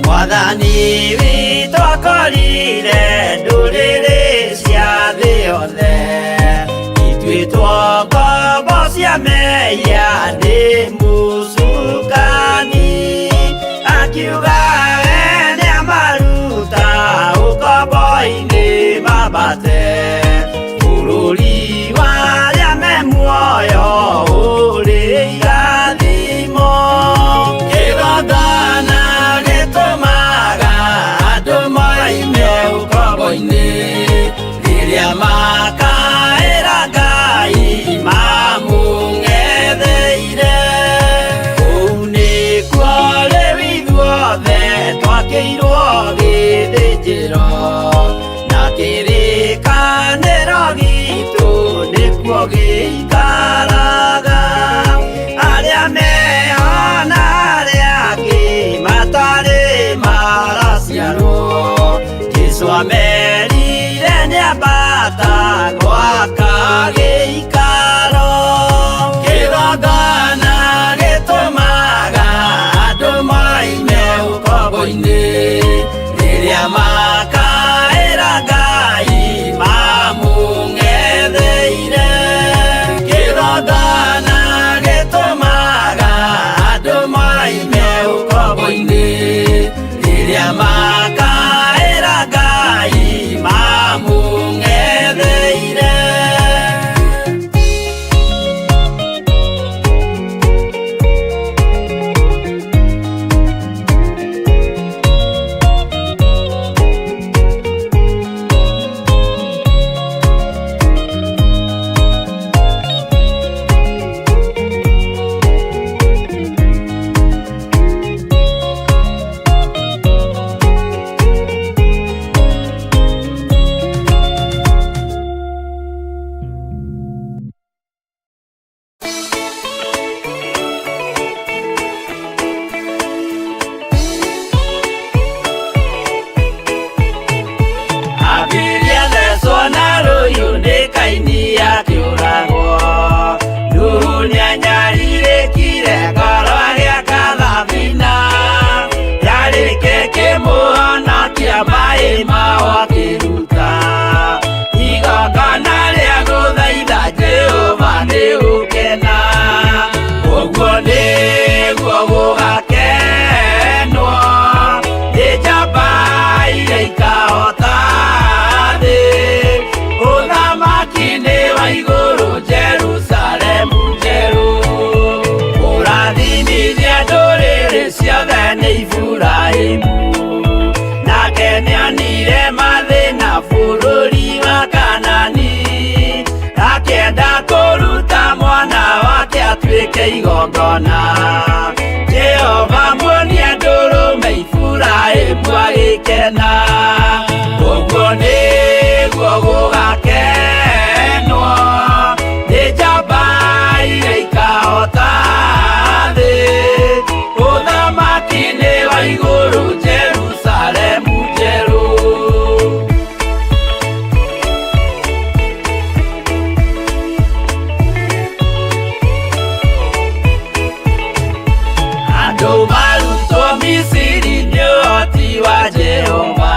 Mwathani witũ akorire ndũrĩrĩ cia thĩ yothe ituĩtwo ngombo cia mehia nĩ mũcukani, akiuga we nĩamaruta ũkombo-inĩ mambate bũrũri warĩa me muoyo ũrĩ irathimo. Kĩgongona gĩtũmaga andũ maime ũkombo-inĩ rĩrĩa makaĩra Ngai mamũng'etheire. Kũu nĩkuo rĩu ithuothe twakĩirwo gĩthĩnjĩro na kĩrĩkanĩro gitũ nĩkuo gĩikaraga. Arĩa meho na arĩa angĩ matarĩ maraciarwo Jesũ amerire nĩambata gwaka gĩikaro. Kĩgongona gĩtũmaga andũ maime ũkombo-inĩ rĩrĩa makaĩra Ngai mamũng'etheire. Kĩgongona gĩtũmaga andũ maime ũkombo-inĩ rĩrĩa makaĩra Ngai mamũng'etheire. Abiria thecwo na rũhiũ nĩ Kaini akĩũragwo. Nuhu nĩanyarirĩkire ngoro agĩaka thabina yarĩke kĩmũhonokia maĩ mao akĩruta. Igongona rĩa gũthaitha Jehova nĩ gũkena, ũguo nĩguo gũgakenwo nĩ njamba iria ikahota thĩ. Ũthamaki-nĩ wa igũrũ Jerusalemu njerũ, ũrathimithia ndũrĩrĩ ciothe nĩ Iburahĩmu, nake nĩonire mathĩna bũrũri wa Kanani, akĩenda kũruta mwana wake atuĩke igongona. Jehova muonia ndũrũme Iburahĩmu agĩkena, ũguo nĩguo gũgakenwo nĩ njamba iria ikahota thĩ. Ũthamaki-nĩ wa igũrũ Jerusalemu njerũ. Andũ marutwo Misiri nĩ ũhoti wa Jehova,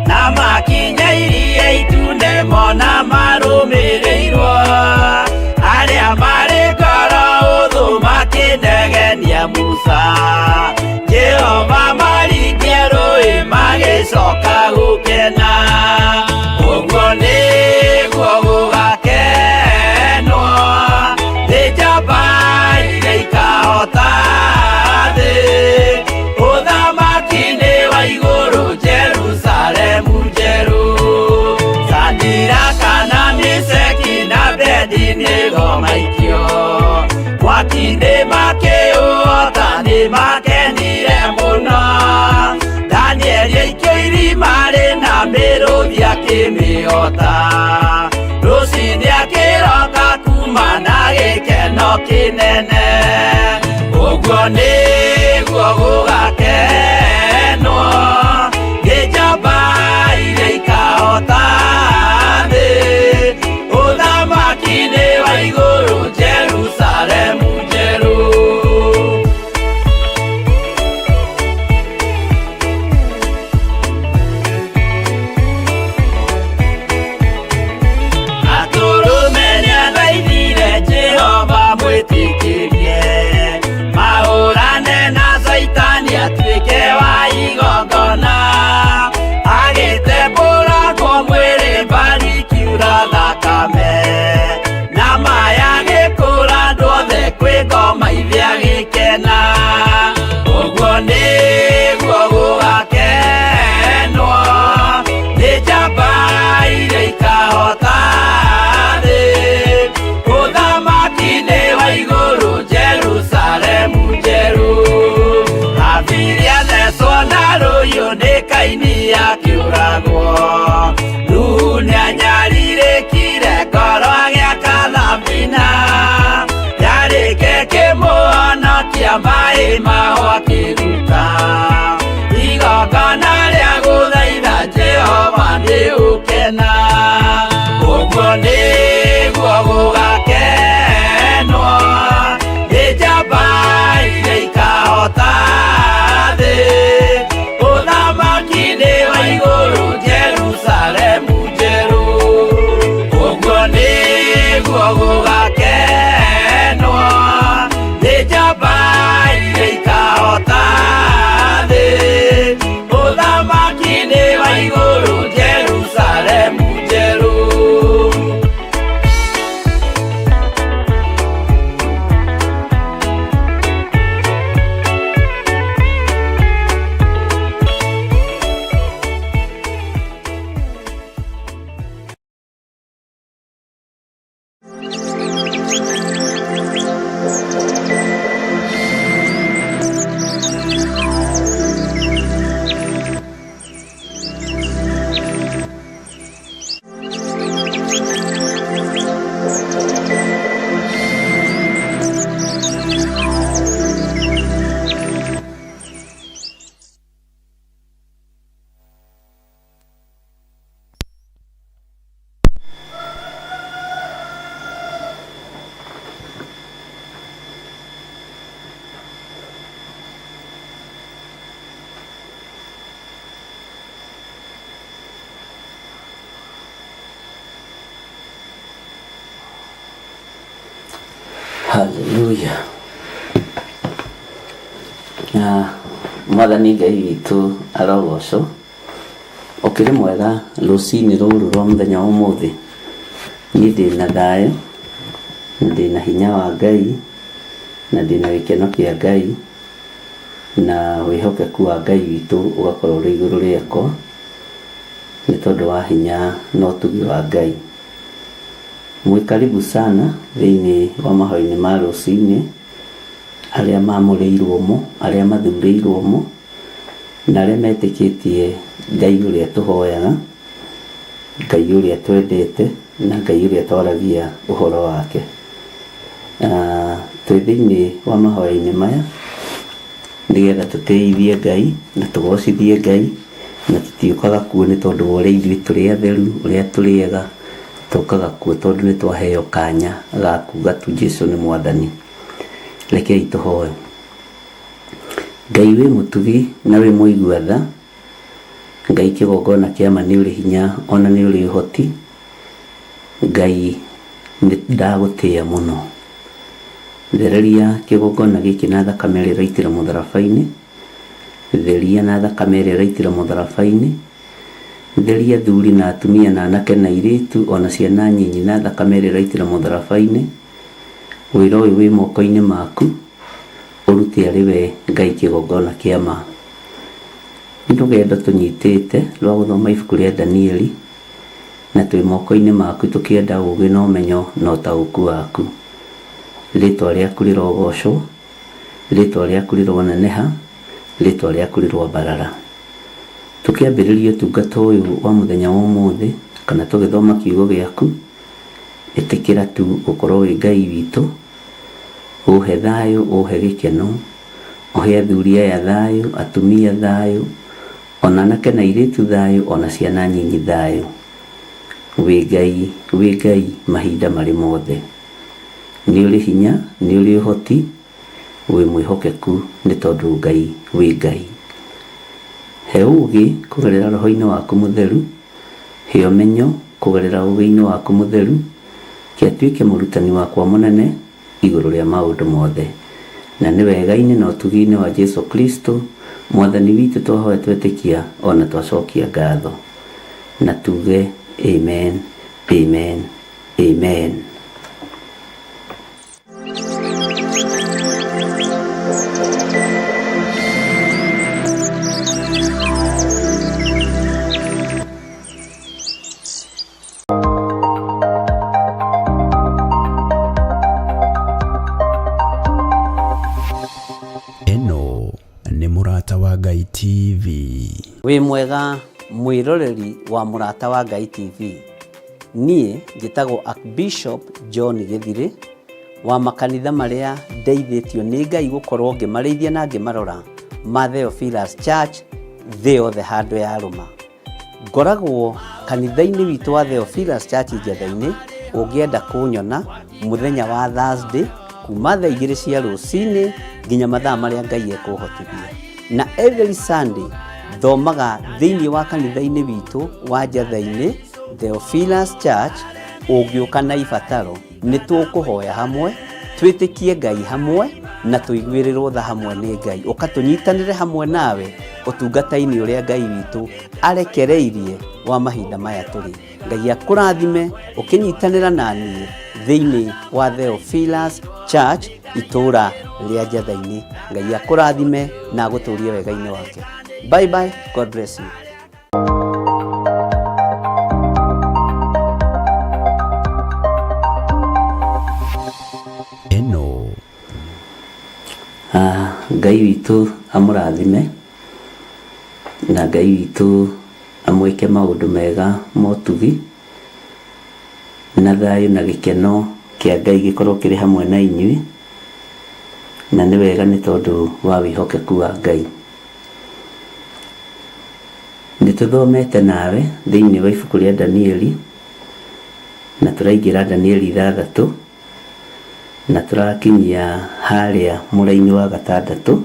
na makinya Iria Itune mona marũmĩrĩirwo. Arĩa marĩ ngoro hũthũ makĩnegenia Musa, Jehova maringie rũĩ magĩcoka gũkena. Ũguo nĩguo gũgakenwo nĩ njamba iria ikahota thĩ. Ũthamaki-nĩ wa igũrũ Jerusalemu njerũ, Shadiraka na Meshaki na Abedinego maikio. makinde makiota ni makenire muno Daniel yaikiri mari na miruthi akimiota rucini akiroka kuma na gikeno kinene uguo niguo gugakenwo gijamba iria ikahota thĩ ũthamaki-inĩ wa igũrũ Jerusalemu njerũ atũrũme nĩathaithire Jehova mwĩtĩkĩrie mahũrane na Saitani atuĩke wa igongona agĩtembũragwo mwĩrĩ mbari kiura thakame na maya gĩkũra andũ othe kwĩ ngoma ithĩa gĩkena ũguo nĩguo gũgakenwo nĩ njamba iria ikahota thĩ ũthamaki-inĩ wa igũrũ Jerusalemu njerũ abiria thecwo na rũhiũ nĩ Kaini akĩũragwo Nuhu nĩanyarirĩkire ngoro agĩaka thabina yarĩke kĩmũhonokia maĩ maho akĩruta igongona rĩa gũthaitha Jehova nĩ ũkena ũguo nĩguo gũgakenwo nĩ njamba iria ikahota thĩ ũthamaki-inĩ wa igũrũ Jerusalemu njerũ ũguo nĩguo gũgakenwo nĩ njamba iria ikahota thĩ ũthamaki-inĩ wa igũrũ Jerusalemu njerũ Haleluya. Mwathani Ngai witũ arogocwo ũkĩrĩ mwega rũcinĩ rũrũ rwa mũthenya wa ũmũthĩ niĩ ndĩna thayũ na ndĩna hinya wa Ngai na ndĩna gĩkeno kĩa Ngai na wĩhokeku wa Ngai witũ ũgakorwo ũrĩ igũrũ rĩakwa nĩ tondũ wa hinya na ũtugi wa Ngai. Mwĩkaribu sana thĩinĩ wa mahoya-inĩ ma rũcinĩ arĩa mamũrĩirwo mo arĩa mathurĩirwo mo na arĩa metĩkĩtie Ngai ũrĩa tũhoyaga, Ngai ũrĩa twendete na Ngai ũrĩa twaragia ũhoro wake. Twĩ thĩinĩ wa mahoya-inĩ maya nĩgetha tũtĩithie Ngai na tũgocithie Ngai na tũtiũkaga kuo nĩ tondũ wa ũrĩa ithuĩ tũrĩ atheru ũrĩa tũrĩega, tũkaga kuo tondũ nĩ twaheo kanya ga kuga tu Jesũ nĩ Mwathani. Rekei tũhoe. Ngai wĩ mũtugi na wĩ mũigua tha, Ngai kĩgongona kĩa ma nĩ ũrĩ hinya ona nĩ ũrĩ ũhoti. Ngai nĩ ndagũtĩĩa mũno. Thereria kĩgongona gĩkĩ na thakame ĩrĩa ĩraitĩra mũtharaba-inĩ, theria na thakame ĩrĩa ĩraitĩra mũtharaba-inĩ, theria thuri na atumia na anake na airĩtu ona ciana nyinyi na thakame ĩrĩa ĩraitĩra mũtharaba-inĩ. Wĩra ũyũ wĩ moko-inĩ maku, ũrute arĩ we Ngai kĩgongona kĩa ma. Nĩ rũgendo tũnyitĩte rwa gũthoma ibuku rĩa Danieli na twĩ moko-inĩ maku tũkĩenda ũũgĩ na ũmenyo na ũtaũku waku. ritwa rĩaku rĩrogocwo, ritwa rĩaku rĩroneneha, ritwa rĩaku rĩrwambarara. Tũkĩambĩrĩria ũtungata ũyũ wa mũthenya wa ũmũthĩ kana tũgĩthoma kiugo gĩaku, ĩtĩkĩra tu ũkorwo wĩ Ngai witũ, ũhe thayũ, ũhe gĩkeno, ũhe athuri aya thayũ, atumia thayũ, ona anake na airĩtu thayũ, ona ciana nyinyi thayũ. Wĩ Ngai mahinda marĩ mothe. Nĩ ũrĩ hinya, nĩ ũrĩ ũhoti, wĩ mwĩhokeku nĩ tondũ Ngai wĩ Ngai. He ũũgĩ kũgerera roho-inĩ waku mũtheru, he ũmenyo kũgerera ũũgĩ-inĩ waku mũtheru, kĩatuĩke mũrutani wakwa mũnene igũrũ rĩa maũndũ mothe. Na nĩ wega-inĩ na ũtugi-inĩ wa Jesu Kristo mwathani witũ twahoya twetĩkia ona twacokia ngatho. Na tuge amen, amen, amen. Eno nĩ Mũrata wa Ngai TV. Wĩ mwega mwĩroreri wa Mũrata wa Ngai TV. Niĩ njĩtagwo Archbishop John Gĩthirĩ wa makanitha marĩa ndeithĩtio nĩ Ngai gũkorwo ngĩmarĩithia na ngĩmarora ma Theophilus Church thĩ yothe handũ ya rũma. Ngoragwo kanitha-inĩ witũ wa Theophilus Church Njatha-inĩ. Ũngĩenda kũnyona mũthenya wa Thursday kuma thaa 2 cia rũcinĩ nginya mathaa marĩa Ngai ekũhotithia. Na every Sunday thomaga thĩinĩ wa kanitha-inĩ witũ wa Njatha-inĩ Theophilus Church. Ũngĩũka na ibataro nĩ tũkũhoya hamwe, twĩtĩkie Ngai hamwe na tũiguĩrĩrwo tha hamwe nĩ Ngai. Ũkatũnyitanĩre hamwe nawe ũtungata-inĩ ũrĩa Ngai witũ arekereirie wa mahinda maya tũrĩ. Ngai akũrathime ũkĩnyitanĩra na niĩ thĩinĩ wa Theophilus Church itũra rĩa Njatha-inĩ. Ngai akũrathime na agũtũrie wega-inĩ wake. Bye bye, God bless you. Eno Ngai witũ amũrathime na Ngai witũ amwĩke maũndũ mega motugi na thayũ na gĩkeno kĩa Ngai gĩkorwo kĩrĩ hamwe na inyuĩ. Na nĩ wega nĩ tondũ wa wĩhokeku wa Ngai. Nĩ tũthomete nawe thĩinĩ wa ibuku rĩa Danieli na tũraingĩra Danieli 6 na tũrakinyia harĩa mũra-inĩ wa 6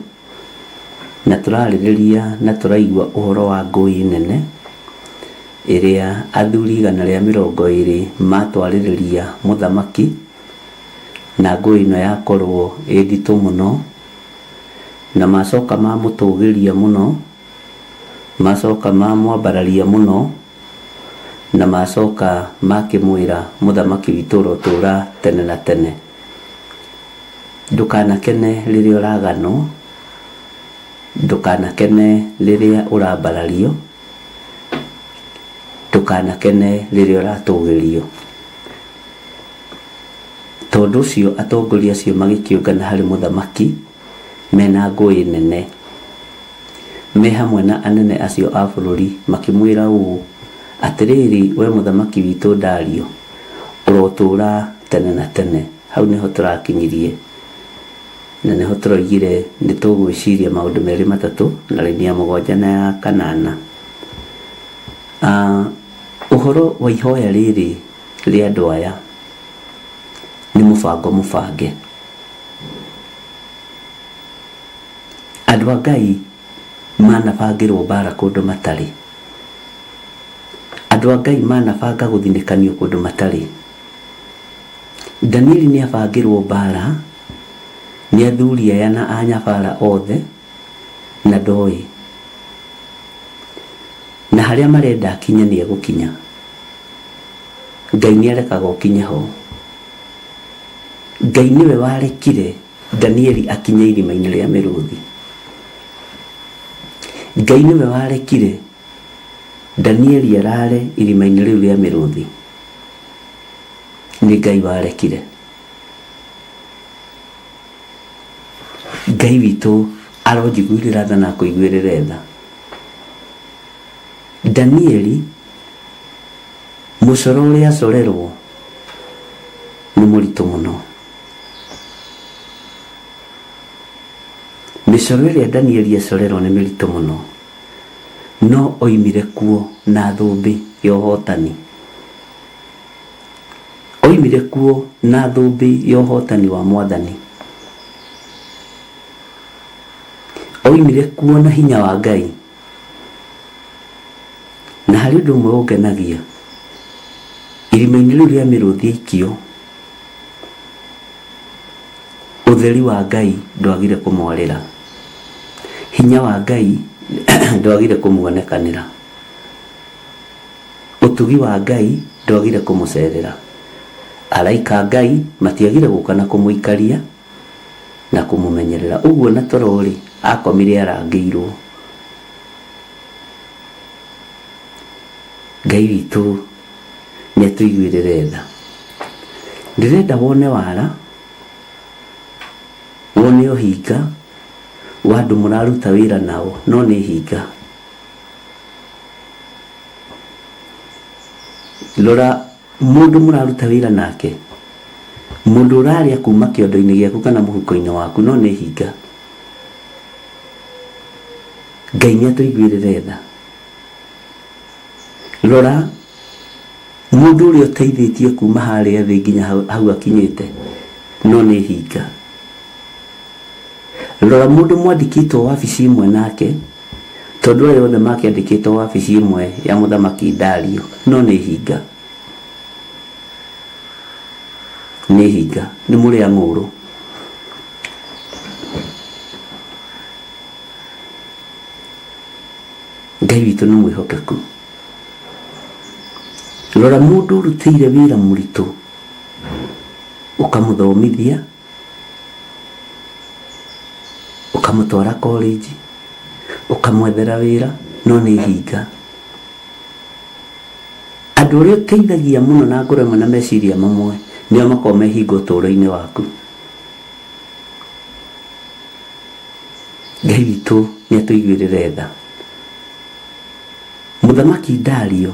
na tũrarĩrĩria na tũraigua ũhoro wa ngũĩ nene ĩrĩa athuri 120 matwarĩrĩria mũthamaki. Na ngũĩ ĩno yakorwo ĩ nditũ mũno na macoka mamũtũgĩria mũno, macoka mamwambararia mũno na macoka makĩmwĩra mũthamaki witũ ũrotũra tene na tene. Ndũkanakene rĩrĩa ũraganwo, ndũkanakene rĩrĩa ũrambarario, ndũkanakene rĩrĩa ũratũgĩrio. Tondũ ũcio atongoria acio magĩkĩũngana harĩ mũthamaki mena ngũĩ nene, me hamwe na anene acio a bũrũri makĩmwĩra ũũ, atĩrĩrĩ we mũthamaki witũ Dario, ũrotũra tene na tene. Hau nĩho tũrakinyirie na nĩho tũroigire nĩ tũgwĩciria maũndũ merĩ matatũ na raini ya 7 na ya 8. Ũhoro wa ihoya rĩrĩ rĩa andũ aya nĩ mũbango mũbange. Andũ a Ngai manabangĩrwo mbara kũndũ matarĩ. Andũ a Ngai manabanga gũthinĩkanio kũndũ matarĩ. Danieli nĩ abangĩrwo mbara nĩ athuri aya na anyabara othe na ndoĩ. Na harĩa marenda akinya nĩ egũkinya. Ngai nĩ arekaga ũkinye ho. Ngai nĩwe warekire Danieli akinye irima-inĩ rĩa mĩrũthi. Ngai nĩwe warekire Danieli arare irima-inĩ rĩu rĩa mĩrũthi. Nĩ Ngai warekire. Ngai witũ aronjiguĩrĩra tha na kũiguĩrĩra tha. Danieli mũcoro ũrĩa acorerwo nĩ mũritũ mũno. Mĩcoro ĩrĩa Danieli acorerwo nĩ mĩritũ mũno, no oimire kuo na thũmbĩ ya ũhotani. Oimire kuo na thũmbĩ ya ũhotani wa Mwathani. Oimire kuo na hinya wa Ngai. Na harĩ ũndũ ũmwe ũngenagia, irima-inĩ rĩu rĩa mĩrũthi ikio, ũtheri wa Ngai ndwagire kũmwarĩra, hinya wa Ngai ndwagire kũmuonekanĩra, ũtugi wa Ngai ndwagire kũmũcerera, araika Ngai matiagire gũka na kũmũikaria na kũmũmenyerera. Ũguo na toro rĩ, akomire arangĩirwo. Ngai witũ nĩatũiguĩrĩre tha. Ndĩrenda wone wara, wone ũhinga wa andũ mũraruta wĩra nao, no nĩ hinga. Rora mũndũ mũraruta wĩra nake, mũndũ ũrarĩa kuma kĩondo-inĩ gĩaku kana mũhuko-inĩ waku, no nĩ hinga. Ngai nĩatũiguĩrĩre tha. Rora mũndũ ũrĩa ũteithĩtie kuma harĩa thĩ nginya hau akinyĩte, no nĩ hinga. Rora mũndũ mwandĩkĩtwo wabici imwe nake, tondũ arĩa othe makĩandĩkĩtwo wabici imwe ya Mũthamaki Dario, no nĩ hinga. Nĩ hinga, nĩ mũrĩa ng'ũrũ. Ngai witũ nĩ mwĩhokeku. Rora mũndũ ũrutĩire wĩra mũritũ, ũkamũthomithia, ũkamũtwara college, ũkamwethera wĩra, no nĩ hinga. Andũ ũrĩa ũteithagia mũno na ngoro na meciria mamwe, nĩo makoragwo me hinga ũtũũro-inĩ waku. Ngai witũ nĩatũiguĩrĩre tha. Mũthamaki Dario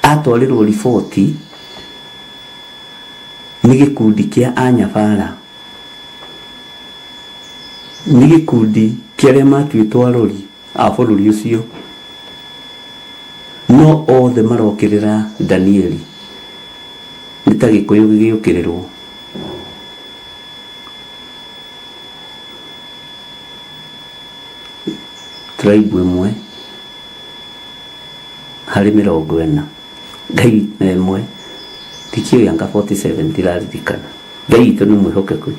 atwarĩrwo riboti nĩ gĩkundi kĩa anyabara, nĩ gĩkundi kĩa arĩa matuĩtwo arori a bũrũri ũcio, no othe marokĩrĩra Danieli nĩ ta gĩkũyũ gĩgĩũkĩrĩrwo. Tribe ĩmwe harĩ 40. Ngai na ĩmwe tikio yanga 47 ndiraririkana. Ngai witũ nĩ mwĩhokeku.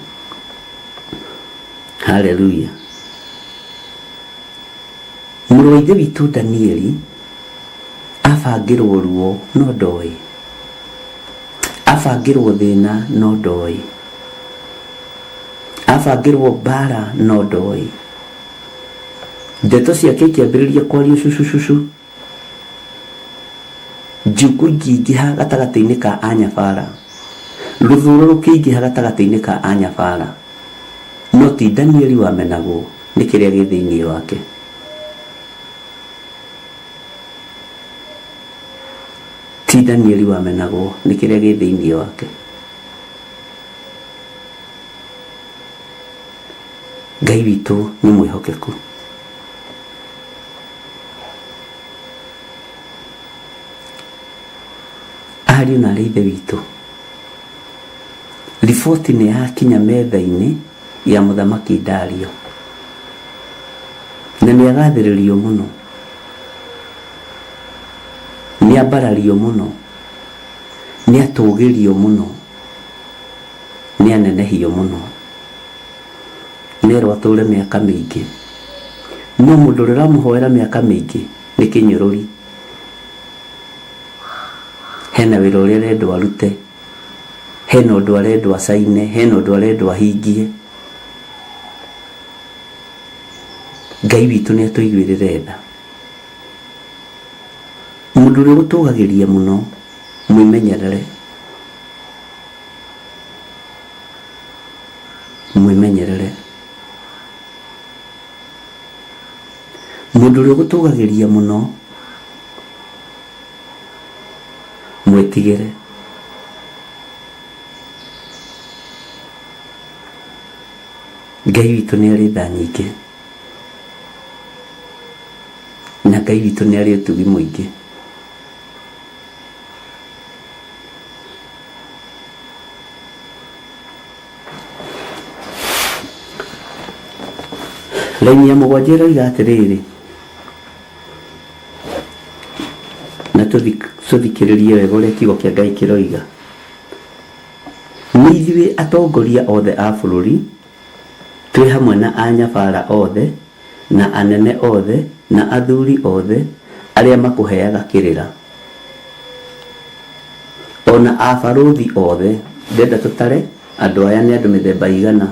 Haleluya. Mũrũ wa ithe witũ Danieli abangĩrwo ruo no ndoĩ, abangĩrwo thĩna no ndoĩ, abangĩrwo mbara no ndoĩ. Ndeto ciake ikĩambĩrĩria kwaria cucu, njukũ ingĩingĩha gatagatĩ-inĩ ka anyabara, rũthũro rũkĩingĩha gatagatĩ-inĩ ka anyabara, no ti Danieli wamenagwo nĩ kĩrĩa gĩ thĩinĩ wake. Ti Danieli wamenagwo nĩ kĩrĩa gĩ thĩinĩ wake. Ngai witũ nĩ mwĩhokeku. Ariũ na aarĩ a Ithe witũ, riboti nĩ yakinya metha-inĩ ya Mũthamaki Dario, na nĩ agathĩrĩrio mũno, nĩ ambarario mũno, nĩ atũgĩrio mũno, nĩ anenehio mũno, nerwo atũũre mĩaka mĩingĩ. No mũndũ ũrĩa ũramũhoera mĩaka mĩingĩ nĩ kĩnyũrũri. Hena wĩra ũrĩa arendwo arute, hena ũndũ arendwo acaine, hena ũndũ arendwo ahingie. Ngai witũ nĩatũiguĩrĩre tha. Mũndũ ũrĩa ũgũtũgagĩria mũno, mwĩmenyerere, mwĩmenyerere. mundu uri gutugagiria muno mwetigere Ngai witũ nĩ arĩ tha nyingĩ na Ngai witũ nĩ arĩ ũtugi mũingĩ. Laini ya mũgwanja ĩroiga atĩrĩrĩ, na tũthikĩrĩrie wega ũrĩa kiugo kĩa Ngai kĩroiga. Nĩ ithuĩ atongoria othe a bũrũri twĩ hamwe na anyabara othe na anene othe na athuri othe arĩa makũheaga kĩrĩra, ona abarũthi othe. Ndenda tũtare andũ aya nĩ andũ mĩthemba igana,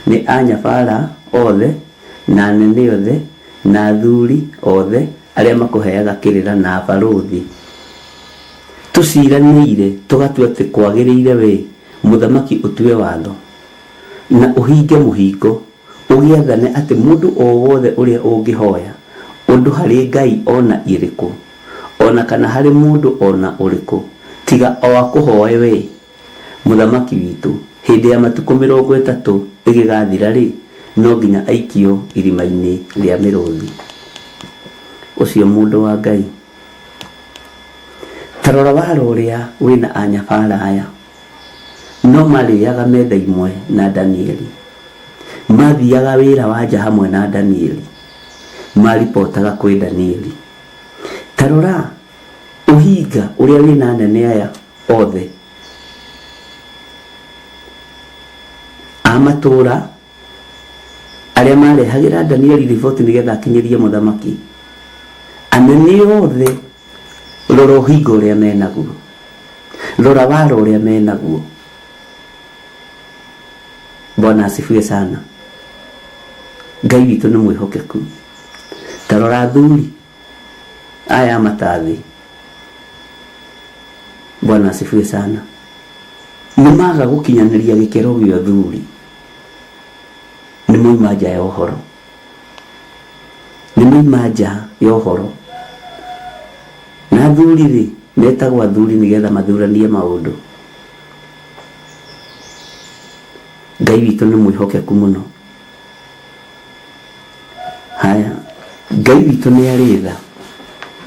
nĩ anyabara othe na anene othe na athuri othe arĩa makũheaga kĩrĩra na abarũthi. Tũciranĩire tũgatua atĩ kwagĩrĩire we mũthamaki ũtue watho na ũhinge mũhingo ũgĩathane atĩ mũndũ o wothe ũrĩa ũngĩhoya ũndũ harĩ Ngai ona ĩrĩkũ, ona kana harĩ mũndũ ona ũrĩkũ, tiga o akũhoe we mũthamaki witũ, hĩndĩ ya matukũ 30 ĩgĩgathira rĩ, no nginya aikio irima-inĩ rĩa mĩrũthi. Ũcio mũndũ wa Ngai. Tarora wara ũrĩa wĩna anyabara aya, no marĩaga metha imwe na Danieli, mathiaga wĩra wa nja hamwe na Danieli, maripotaga kwĩ Danieli. Tarora ũhinga ũrĩa wĩna anene aya othe a matũra arĩa marehagĩra Danieli riboti nĩgetha akinyĩrie mũthamaki. Anene othe, rora ũhinga ũrĩa menaguo, rora wara ũrĩa menaguo. Bwana asifiwe sana. Ngai witũ nĩ mwĩhokeku. Tarora athuri aya matathi. Bwana asifiwe sana. Nĩmaga gũkinyanĩria gĩkĩro gĩa athuri, nĩ moima nja ya ũhoro, nĩ moima nja ya ũhoro. Na athuri rĩ, metagwo athuri nĩgetha mathuranie maũndũ. Ngai witũ nĩ mwĩhokeku mũno. Haya, Ngai witũ nĩ arĩ tha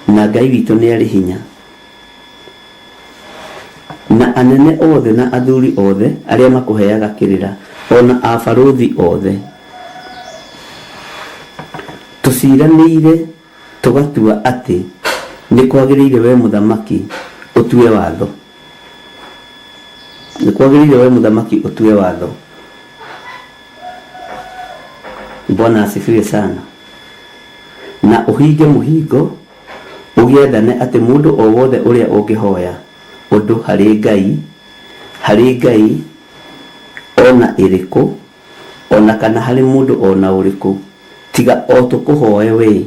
na Ngai witũ nĩ arĩ hinya, na anene othe na athuri othe arĩa makũheaga kĩrĩra, ona abarũthi othe. Tũciranĩire tũgatua atĩ nĩ kwagĩrĩire we mũthamaki ũtue watho, nĩ kwagĩrĩire we mũthamaki ũtue watho. Bwana asifiwe sana. Na ũhinge mũhingo ũgĩathane atĩ mũndũ o wothe ũrĩa ũngĩhoya ũndũ harĩ Ngai ona ĩrĩkũ, ona kana harĩ mũndũ ona ũrĩkũ, tiga o tũkũhoe we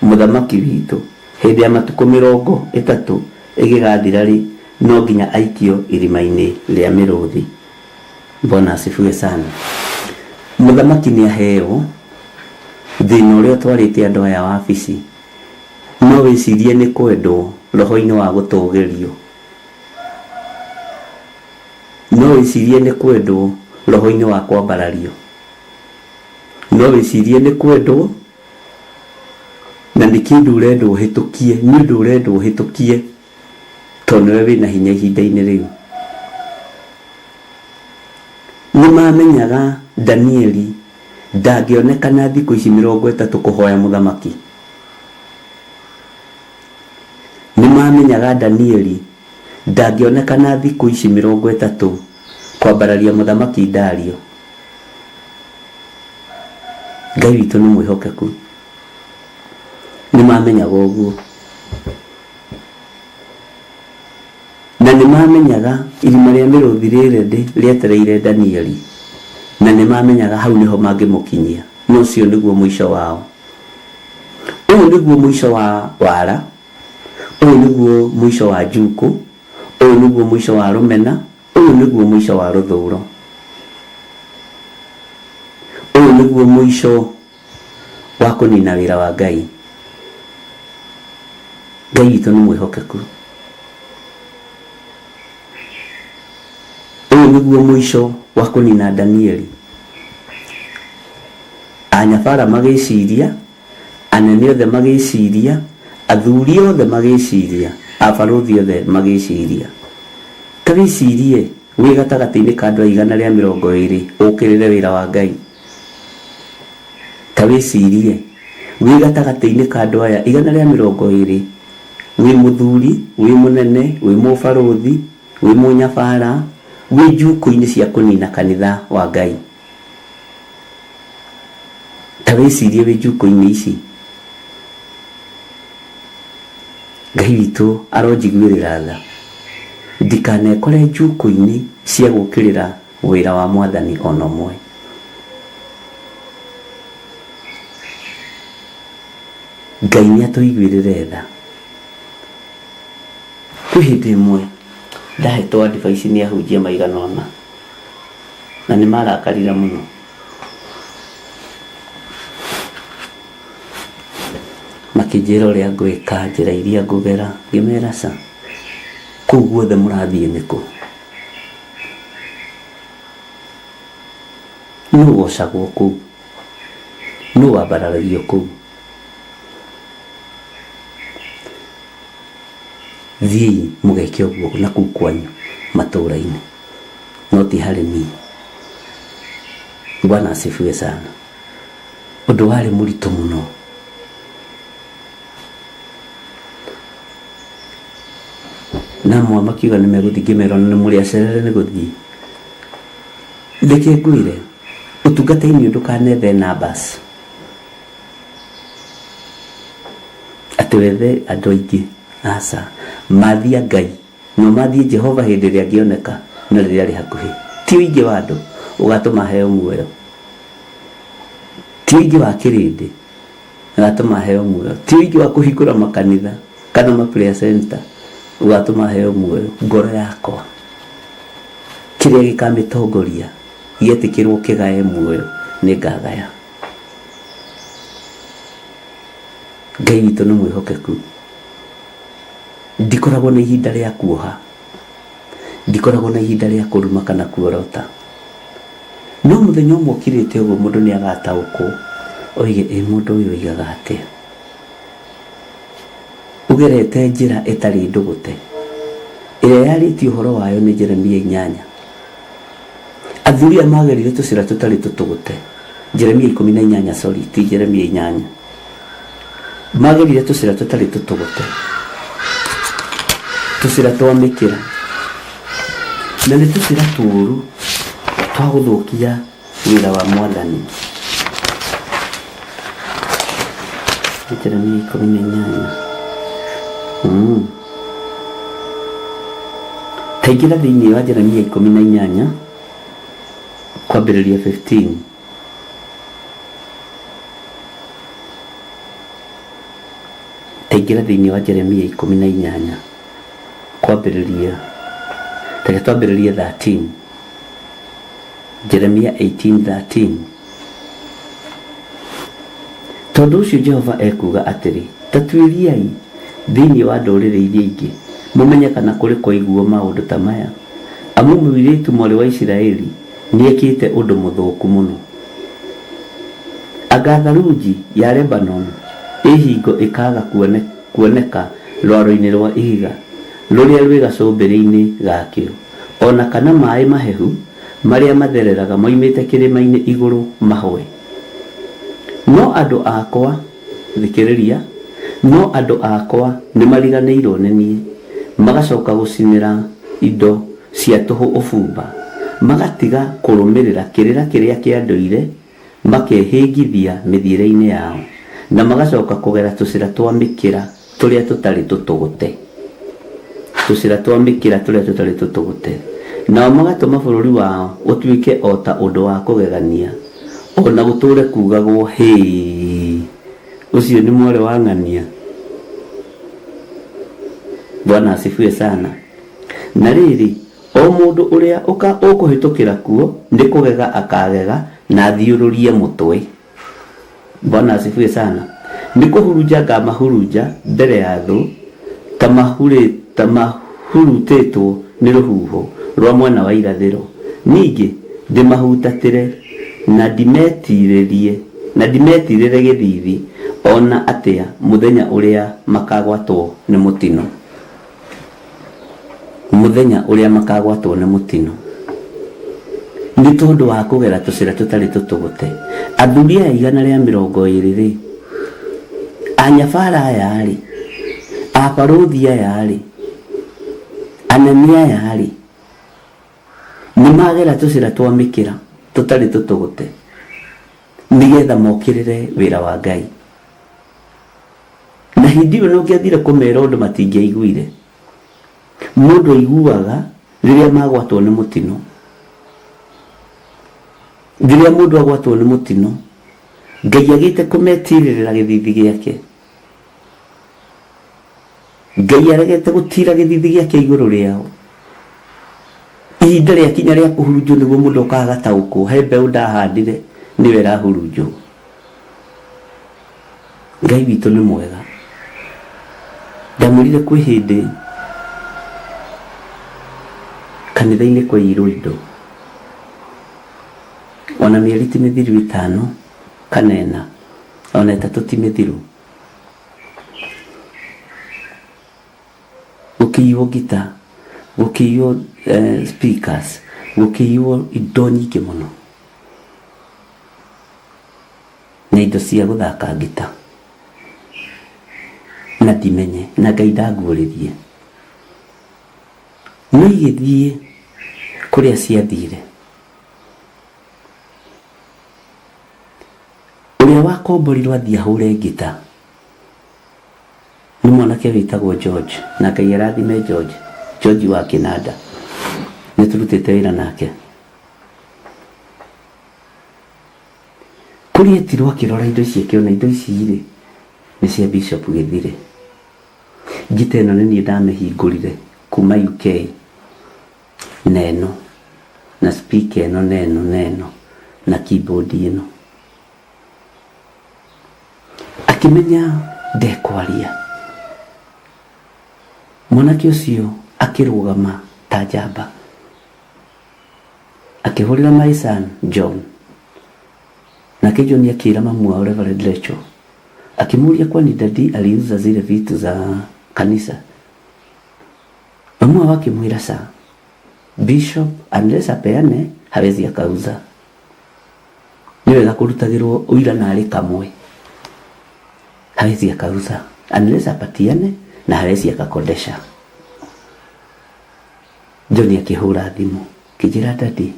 mũthamaki witũ, hĩndĩ ya matukũ 30 ĩgĩgathira rĩ, no nginya aikio irima-inĩ rĩa mĩrũthi. Bwana asifiwe sana. Mũthamaki nĩ aheo thĩna ũrĩa twarĩte andũ aya wabici, no wĩcirie nĩ kwendwo roho-inĩ wa gũtũgĩrio, no wĩcirie nĩ kwendwo roho-inĩ wa kwambarario, no wĩcirie nĩ kwendwo na nĩ kĩndũ ũrendwo ũhĩtũkie, nĩ ũndũ ũrendwo ũhĩtũkie tondũ nĩwe wĩna hinya ihinda-inĩ rĩu. Nĩ mamenyaga Danieli ndangĩonekana thikũ ici 30 kũhoya mũthamaki. Nĩ mamenyaga Danieli ndangĩonekana thikũ ici 30 kwambararia mũthamaki Dario. Ngai witũ nĩ mwĩhokeku. Nĩ mamenyaga ũguo, na nĩ mamenyaga irima rĩa mĩrũthi rĩrĩ rĩetereire Danieli, na nĩ mamenyaga hau nĩho mangĩmũkinyia, no ũcio nĩguo mũico wao. Ũyũ nĩguo mũico wa Wara, ũyũ nĩguo mũico wa Njuku, ũyũ nĩguo mũico wa Rũmena, ũyũ nĩguo mũico wa Rũthũũro, ũyũ nĩguo mũico wa kunina wira wa Ngai. Ngai witũ nĩ mwĩhokeku. Ũyũ nĩguo mũico wa kunina Danieli. Anyabara magĩciria, anene othe magĩciria, athuri othe magĩciria, abaruthi othe magĩciria. Ta wĩcirie wĩ gatagatĩ-inĩ ka andũ 120 ũkĩrĩre wĩra wa Ngai. Ta wĩcirie wĩ gatagatĩ-inĩ ka andũ aya 120 wĩ mũthuri, wĩ mũnene, wĩ mũbaruthi, wĩ mũnyabara, wĩ njukũ-inĩ cia kũnina kanitha wa Ngai. Ta wĩcirie wĩ njukũ-inĩ ici. Ngai witũ aronjiguĩrĩra tha. Ndikanekore njukũ-inĩ cia gũkĩrĩra wĩra wa Mwathani ona ũmwe. Ngai nĩatũiguĩrĩre tha. Kwĩ hĩndĩ ĩmwe ndahetwo advice nĩ ahunjia maigana ũna, na nĩ marakarire mũno. Makĩnjĩra ũrĩa ngwĩka, njĩra iria ngũgera, ngĩmera ca kũu guothe mũrathiĩ nĩkũ? Nũ gocagwo kũu? Nũ wambararagio kũu? Thiĩ mũgeke ũguo na kũu kwanyu matũũra-inĩ, no ti harĩ niĩ. Bwana asifiwe sana. Ũndũ warĩ mũritũ mũno. Namwe makiuga nĩ megũthiĩ, ngĩmera nĩ mũrĩ acerere nĩ gũthiĩ. Reke ngwĩre ũtungata-inĩ ndũkanethe numbers, atĩ wethe andũ aingĩ. Aca, mathia Ngai no mathie Jehova hĩndĩ ĩrĩa angĩoneka na rĩrĩa arĩ hakuhĩ. Ti ũingĩ wa andũ ũgatũma heo muoyo, ti ũingĩ wa kĩrĩndĩ ũgatũma heo muoyo, ti ũingĩ wa kũhingũra makanitha kana ma prayer center ũgatũma heo muoyo. Ngoro yakwa kĩrĩa gĩkamĩtongoria gĩetĩkĩrwo kĩgae muoyo nĩ ngagaya. Ngai witũ nĩ mwĩhokeku. Ndikoragwo na ihinda rĩa kuoha, ndikoragwo na ihinda rĩa kũruma kana kuorota. No mũthenya ũmwe ũkirĩte ũguo mũndũ nĩ agataũkwo, oige mũndũ ũyũ oigaga atĩa? Ũgerete njĩra ĩtarĩ ndũgũte, ĩrĩa yarĩtie ũhoro wayo nĩ Jeremia 8. Athuri aya magerire tũcĩra tũtarĩ tũtũgũte. Jeremia 18, sorry, ti Jeremia 8. Magerire tũcĩra tũtarĩ tũtũgũte, tũcĩra twa mĩkĩra, na nĩ tũcĩra tũũru twa gũthũkia wĩra wa Mwathani. Jeremia 18. Taingĩra thĩinĩ wa Jeremia 18 kwambĩrĩria 15. Taingĩra thĩinĩ wa Jeremia 18 kwambĩrĩria, reke twambĩrĩrie 13. Jeremia 18:13. Tondũ ũcio Jehova ekuga atĩrĩ, tatuĩriai thĩinĩ wa ndũrĩrĩ iria ingĩ, mũmenye kana kũrĩ kũiguo maũndũ ta maya. Amu mũirĩtu mwarĩ wa Isiraeli nĩekĩte ũndũ mũthũku mũno. Anga tharunji ya Lebanon ĩhingo ĩkaga kuoneka rwaro-inĩ rwa ihiga rũrĩa rwĩ gacũmbĩrĩ-inĩ gakĩo, ona kana maĩ mahehu marĩa mathereraga moimĩte kĩrĩma-inĩ igũrũ mahwe. No andũ akwa, thikĩrĩria, no andũ akwa nĩ mariganĩirwo nĩ niĩ, magacoka gũcinĩra indo cia tũhũ ũbumba, magatiga kũrũmĩrĩra kĩrĩra kĩrĩa kĩa ndũire, makehĩngithia mĩthiĩre-inĩ yao, na magacoka kũgera tũcĩra twa mĩkĩra tũrĩa tũtarĩ tũtũgũte. Tũcĩra twa mĩkĩra tũrĩa tũtarĩ tũtũgũte. Nao magatũma bũrũri wao ũtuĩke o ta ũndũ wa kũgegania, ona gũtũre kugagwo hĩ, ũcio nĩ mwarĩ wa ng'ania. Bwana asifiwe sana. Na rĩrĩ, o mũndũ ũrĩa ũkũhĩtũkĩra kuo nĩ kũgega akagega na athiũrũrie mũtwe. Bwana asifiwe sana. Niko huruja kama huruja mbere ya thu tamahurutetwo ni ruhuho rwa mwena wa irathiro. Ningi ndimahutatire na ndimetirire githithi ona atia muthenya uria makagwatwo ni mutino. Muthenya uria makagwatwo ni mutino ni tondu wa kugera tucira tutari tutugute. Athuri aya 120 anyabara aya ri, aparuthi aya ri, anene aya ri, nimagera tucira twamikira tutari tutugute nigetha mokirire wira wa Ngai. Na hindi ĩyo no ngiathire kumera undu matingĩaiguire. Mundu aiguaga riria magwatwo ni mutino. Riria mundu agwatwo ni mutino, Ngai agite kumetirĩrĩra githithi giake. Ngai aregete gutira githithi giake iguru riao. Ihinda ria kinya ria kuhurunjwo niguo mundu akaga taũkwo he mbeũ ndahandire niwe rahurunjwo. Ngai witũ nĩ mwega. Ndamwĩrire kwĩ hĩndĩ kanitha-inĩ kwa irwo indo ona mĩeri ti mĩthiru 5 kana 4 ona 3 ti mĩthiru, gũkĩiywo gita, gũkĩiywo speakers, gũkĩiywo indo nyingĩ mũno na indo cia gũthaka gita na ndimenye na Ngai ndaguũrĩrie. No igĩthiĩ kũrĩa ciathire, ũrĩa wakomborirwo athiĩ ahũre ngita nĩ mwanake wĩtagwo George, na Ngai arathime George wa Kĩnanda, nĩ tũrutĩte wĩra nake. Kũrĩa etirwo akĩrora indo ici akĩona indo ici rĩ nĩ cia Bishop Gĩthire. Ngita ĩno nĩ niĩ ndamĩhingũrire kuma UK, neno na speaker ĩno neno na keyboard ĩno. Akĩmenya ndekwaria, mwanake ũcio akĩrũgama ta njamba, akĩhũrĩra my son John, nake John akĩĩra mamu wao Reverend Rachel, akĩmũria kwani dadi aliuza zile vitu za kanisa. Mamu wao akĩmwĩra sa Bishop unless apeane hawezi akauza, ni wega kũrutagĩrwo ũira narĩ kamwe, hawezi akauza unless apatiane na hawezi akakodesha. John akĩhũra thimũ akĩnjĩra dadi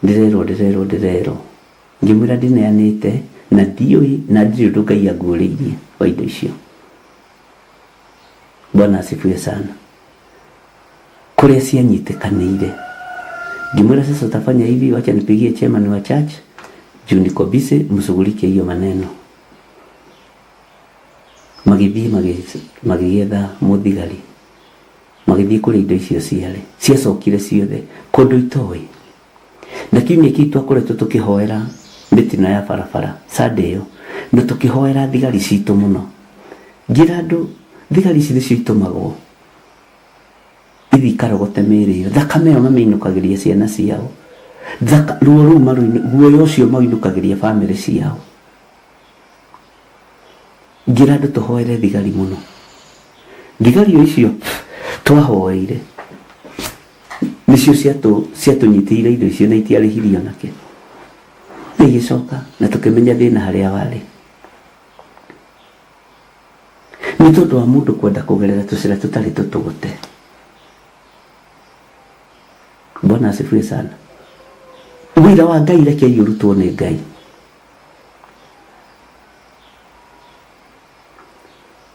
ndirerwo ngĩmwĩra ndineanĩte na ndiũĩ na ndirĩ ũndũ Ngai anguũrĩirie wa indo icio. Bwana asifiwe sana. Kũrĩa cianyitĩkanĩire ngĩmwĩra sasa utafanya hivi, wacha nipigie chairman wa church juu niko busy, mshughulikie hiyo maneno. Magĩetha mũthigari, magĩthiĩ kũrĩa indo icio ciarĩ, ciacokire ciothe kũndũ itoĩ. Na kiumia kĩu twakoretwo tũkĩhoera mĩtino ya barabara Sunday ĩyo, na tũkĩhoera thigari citũ mũno. Ngira andũ thigari ici nĩcio itũmagwo ithi ikarogote mĩĩrĩ ĩyo, thakame ĩyo mamĩinũkagĩria ciana ciao, ruo rũu guoya ũcio mainũkagĩria bamĩrĩ ciao. Ngira andũ tũhoere thigari mũno. Thigari icio twahoeire nicio ciatũnyitĩire indo icio na itiarĩhirio nake. Na igĩcoka na tũkĩmenya thĩna harĩa warĩ. Nĩ tondũ wa mũndũ kwenda kũgerera tũcĩra tũtarĩ tũtũgũte. Bwana asifiwe sana. Wĩra wa Ngai reke ũrutwo nĩ Ngai.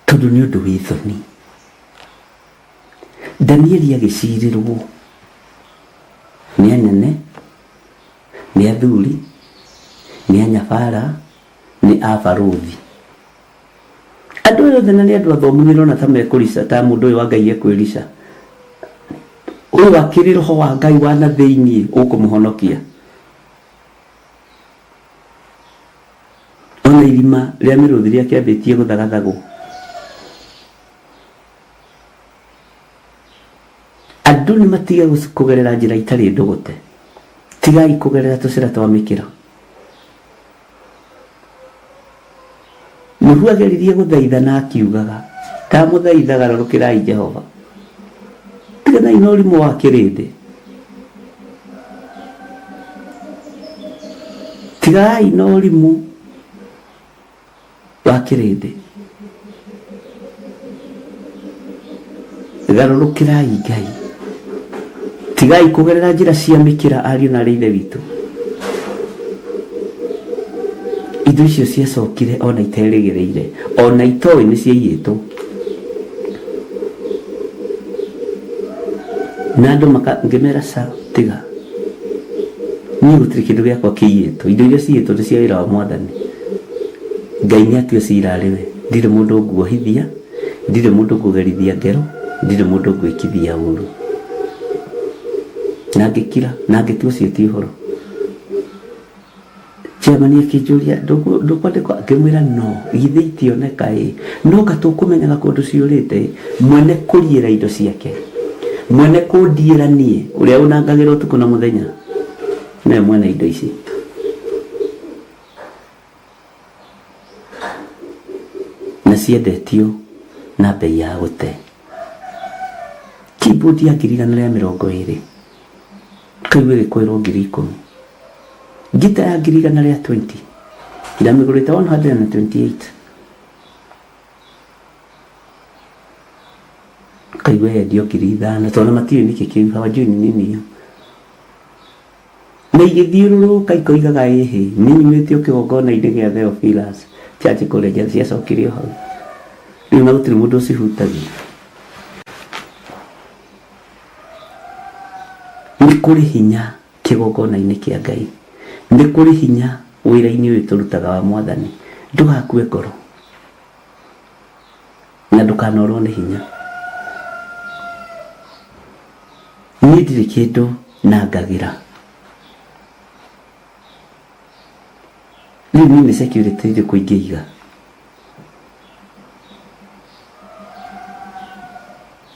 Tondũ nĩ ũndũ wĩ thoni. Danieli agĩcirirwo nĩ anene, nĩ athuri, nĩ anyabara, nĩ abarũthi. Andũ othe na nĩ andũ athomu nĩrona ta mekũrica ta mũndũ ũyũ wa Ngai ekwĩrica. Ũyũ akĩrĩ roho wa Ngai wa na thĩiniĩ ũkũmũhonokia. ona irima rĩa mĩrũthi rĩa kĩambĩtie gũthagathagwo. Andũ nĩ matiga kũgerera njĩra itarĩ ndũgũte, tigai kũgerera tũcĩra twa mĩkĩra. Nĩguo ageririe gũthaithana akiugaga, ndamũthaitha garũrũkĩrai Jehova, tiganai na ũrimũ wa kĩrĩndĩ, tigai na ũrimũ wa kĩrĩndĩ, garũrũkĩrai Ngai, tigai kũgerera njĩra cia mĩkĩra ariũ na ithe witũ. Indo icio ciacokire ona iterĩgĩrĩire, ona itoĩ nĩ ciaiyĩtwo, na andũ makangĩmera ca tiga niĩ gũtirĩ kĩndũ gĩakwa kĩiyĩtwo, indo iria ciyĩtwo nĩ cia wĩra wa Mwathani. Ngai nĩ atue cira rĩwe, ndirĩ mũndũ nguohithia, ndirĩ mũndũ ngũgerithia ngero, ndirĩ mũndũ ngwĩkithia ũũru. Na ngĩkira na ngĩtua ũcio ti ũhoro. Chairman akĩnjũria ndũkwandĩkwo, ngĩmwĩra no, githĩ itioneka ĩ, no gatũkũmenyaga kũndũ ciũrĩte, mwene kũriĩra indo ciake, mwene kũndiĩra niĩ ũrĩa ũnangagĩra ũtukũ na mũthenya, nĩwe mwene indo ici. Na ciendetio na bei ya gũte. Keyboard ya 120 kaigwĩre kwĩrwo 10,000, gita ya 120 ndamĩgũrĩte 128, kaigwe yendio 5,000 tondũ matirĩ nĩkĩ kĩu hawajui ni nini hiyo. Na igĩthiũrũrũka ikoigaga ĩhĩ nĩ nyumĩtio kĩgongona-inĩ gĩa Theophilus chachi kũrĩa ciacokirio hau, rĩu na gũtirĩ mũndũ ũcihutagia. Nĩ kũrĩ hinya kĩgongona-inĩ kĩa Ngai, nĩ kũrĩ hinya wĩra-inĩ ũyũ tũrutaga wa Mwathani. Ndũgakue ngoro na ndũkanorwo nĩ hinya. Niĩ ndirĩ kĩndũ na ngagĩra, rĩu niĩ nĩ security ĩrĩkũ ingĩiga?